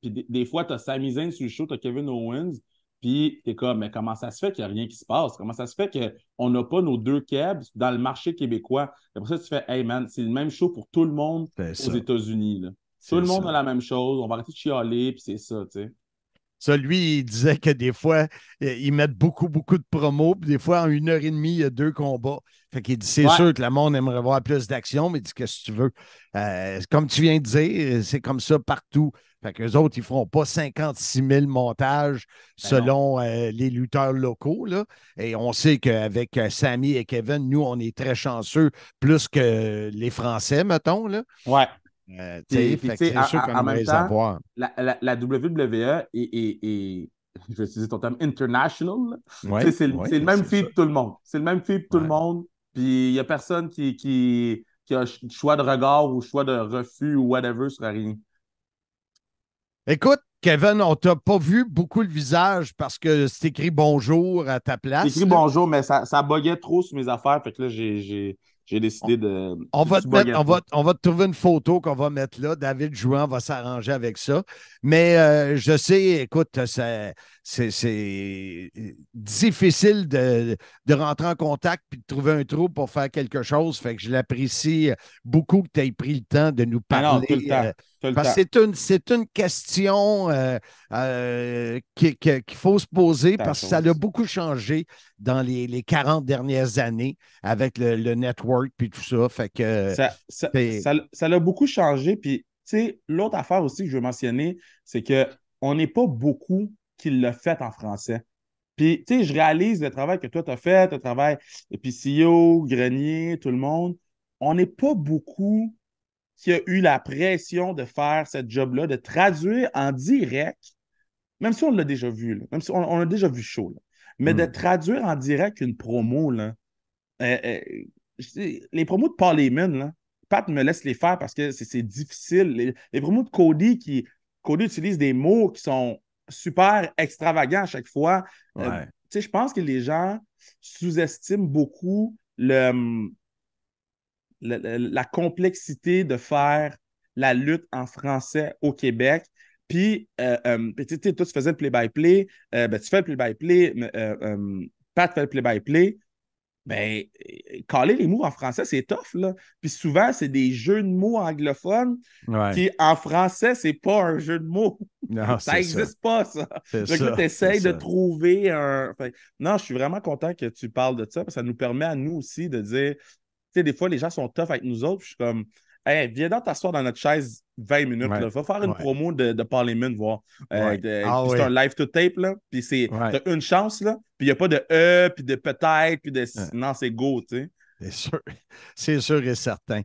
Speaker 12: Puis des fois, tu as Sami Zayn sur le show, tu as Kevin Owens, puis tu es comme, mais comment ça se fait qu'il n'y a rien qui se passe? Comment ça se fait qu'on n'a pas nos 2 Kebs dans le marché québécois? C'est pour ça que tu fais, hey man, c'est le même show pour tout le monde aux États-Unis. Là. Tout le monde a la même chose, on va arrêter de chialer, puis c'est ça, tu sais.
Speaker 3: Ça, lui, il disait que des fois, ils mettent beaucoup, beaucoup de promos, puis des fois, en 1 heure et demie, il y a 2 combats. Fait qu'il dit, c'est sûr que le monde aimerait voir plus d'action, mais il dit, qu'est-ce que tu veux? Comme tu viens de dire, c'est comme ça partout. Fait qu'eux autres, ils ne feront pas 56 000 montages selon les lutteurs locaux, là. Et on sait qu'avec Sami et Kevin, nous, on est très chanceux, plus que les Français, mettons, là.
Speaker 12: Ouais.
Speaker 3: C'est sûr qu'on aimerait les avoir.
Speaker 12: La WWE est, je vais utiliser ton terme, international.
Speaker 3: Ouais,
Speaker 12: c'est le même feed pour tout le monde. C'est le même feed pour tout le monde. Puis il n'y a personne qui a choix de regard ou choix de refus ou whatever sur rien.
Speaker 3: Écoute, Kevin, on t'a pas vu beaucoup le visage parce que c'est écrit bonjour à ta place.
Speaker 12: C'est écrit bonjour, mais ça buguait trop sur mes affaires. Fait que là, j'ai décidé de.
Speaker 3: On va te trouver une photo qu'on va mettre là. David Jouan va s'arranger avec ça. Mais je sais, écoute, c'est difficile de rentrer en contact et de trouver un trou pour faire quelque chose. Fait que je l'apprécie beaucoup que tu aies pris le temps de nous parler.
Speaker 12: Non, tout le temps.
Speaker 3: Parce que c'est une question qu'il faut se poser parce que ça a beaucoup changé dans les 40 dernières années avec le network puis tout ça. Fait que
Speaker 12: ça a beaucoup changé. Puis, tu sais, l'autre affaire aussi que je veux mentionner, c'est qu'on n'est pas beaucoup qui l'a fait en français. Puis, tu sais, je réalise le travail que toi, tu as fait, le travail, et puis CEO, Grenier, tout le monde. On n'est pas beaucoup qui a eu la pression de faire ce job-là, de traduire en direct, même si on l'a déjà vu, là, même si on a déjà vu chaud, là, mais de traduire en direct une promo, là, les promos de Paul Heyman, là, Pat me laisse les faire parce que c'est difficile. Les promos de Cody utilise des mots qui sont super extravagants à chaque fois. Je pense que les gens sous-estiment beaucoup la complexité de faire la lutte en français au Québec. Puis, toi, tu faisais le play-by-play. Tu fais le play-by-play. Pat fait le play-by-play. ben, caler les mots en français, c'est tough, là. Puis souvent, c'est des jeux de mots anglophones qui, en français, c'est pas un jeu de mots.
Speaker 3: Non,
Speaker 12: ça n'existe pas, ça. Donc là, tu essayes de trouver un... Enfin, non, je suis vraiment content que tu parles de ça, parce que ça nous permet à nous aussi de dire... Tu sais, des fois, les gens sont tough avec nous autres, puis je suis comme... Hey, viens donc t'asseoir dans notre chaise 20 minutes. Là. Va faire une promo de Parliament, voir. C'est un live to tape, là. Puis t'as une chance, là. Puis il n'y a pas de puis de peut-être, puis de... Non, c'est go, tu sais.
Speaker 3: C'est sûr et certain.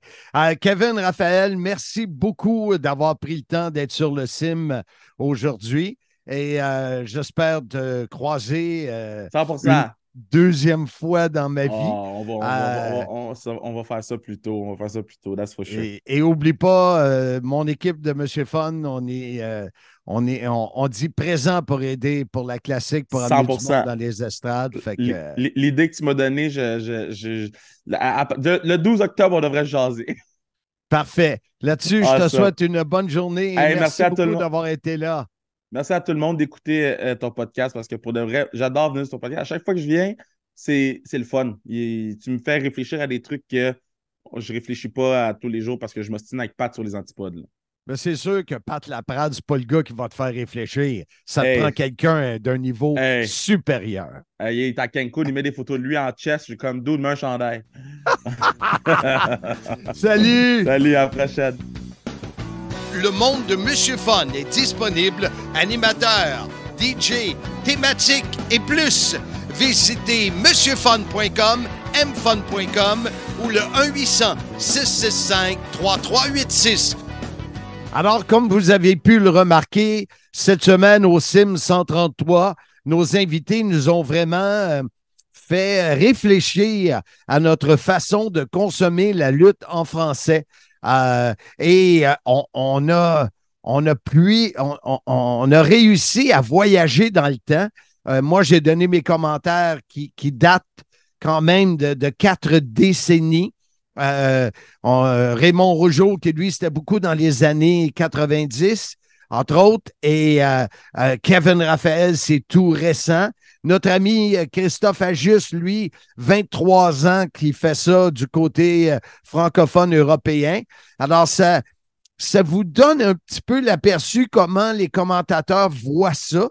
Speaker 3: Kevin Raphaël, merci beaucoup d'avoir pris le temps d'être sur le CIM aujourd'hui. Et j'espère te croiser
Speaker 12: 100%.
Speaker 3: Deuxième fois dans ma vie.
Speaker 12: On va faire ça plus tôt. On va faire ça plus tôt, that's for sure.
Speaker 3: Et oublie pas, mon équipe de Monsieur Fun, on dit présent pour aider pour la classique, pour amener du monde dans les estrades.
Speaker 12: L'idée que tu m'as donnée, le 12 octobre, on devrait jaser.
Speaker 3: Parfait. Là-dessus, je te souhaite une bonne journée. Et merci beaucoup d'avoir été là.
Speaker 12: Merci à tout le monde d'écouter ton podcast parce que pour de vrai, j'adore venir sur ton podcast. À chaque fois que je viens, c'est le fun. Tu me fais réfléchir à des trucs que je ne réfléchis pas à tous les jours parce que je m'ostine avec Pat sur les antipodes. Là.
Speaker 3: Mais c'est sûr que Pat Laprade, c'est pas le gars qui va te faire réfléchir. Ça te prend quelqu'un d'un niveau supérieur.
Speaker 12: Il est à Cancun, il met des photos de lui en chest. Je suis comme d'où de un chandail.
Speaker 3: Salut!
Speaker 12: Salut, à la prochaine.
Speaker 2: Le monde de Monsieur Fun est disponible. Animateur, DJ, thématique et plus. Visitez monsieurfun.com, mfun.com ou le 1-800-665-3386.
Speaker 3: Alors, comme vous avez pu le remarquer, cette semaine au CIM 133, nos invités nous ont vraiment fait réfléchir à notre façon de consommer la lutte en français. On a réussi à voyager dans le temps. Moi, j'ai donné mes commentaires qui datent quand même de 4 décennies. Raymond Rougeau, qui lui, c'était beaucoup dans les années 90, entre autres, et Kevin Raphaël, c'est tout récent. Notre ami Christophe Ajus, lui, 23 ans qui fait ça du côté francophone européen. Alors, ça vous donne un petit peu l'aperçu comment les commentateurs voient ça.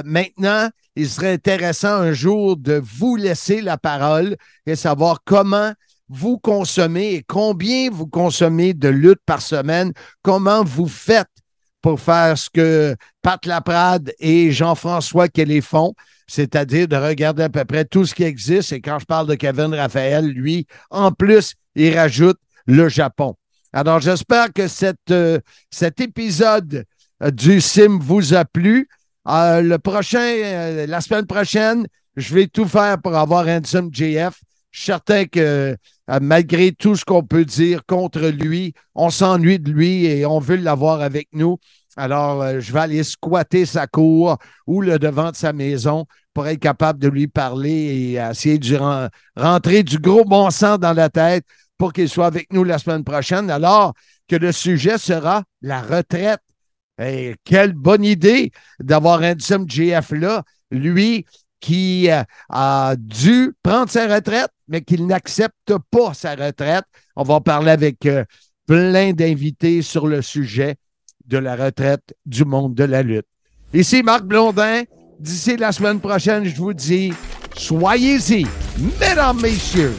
Speaker 3: Maintenant, il serait intéressant un jour de vous laisser la parole et savoir comment vous consommez et combien vous consommez de lutte par semaine, comment vous faites pour faire ce que Pat Laprade et Jean-François Kelly font, c'est-à-dire de regarder à peu près tout ce qui existe. Et quand je parle de Kevin Raphaël, lui, en plus, il rajoute le Japon. Alors, j'espère que cet épisode du CIM vous a plu. La semaine prochaine, je vais tout faire pour avoir Handsome JF. Je suis certain que malgré tout ce qu'on peut dire contre lui, on s'ennuie de lui et on veut l'avoir avec nous. Alors, je vais aller squatter sa cour ou le devant de sa maison pour être capable de lui parler et essayer de rentrer du gros bon sens dans la tête pour qu'il soit avec nous la semaine prochaine, alors que le sujet sera la retraite. Et quelle bonne idée d'avoir Handsome JF là, lui qui a dû prendre sa retraite, mais qu'il n'accepte pas sa retraite. On va parler avec plein d'invités sur le sujet de la retraite du monde de la lutte. Ici Marc Blondin. D'ici la semaine prochaine, je vous dis, soyez-y, mesdames, messieurs.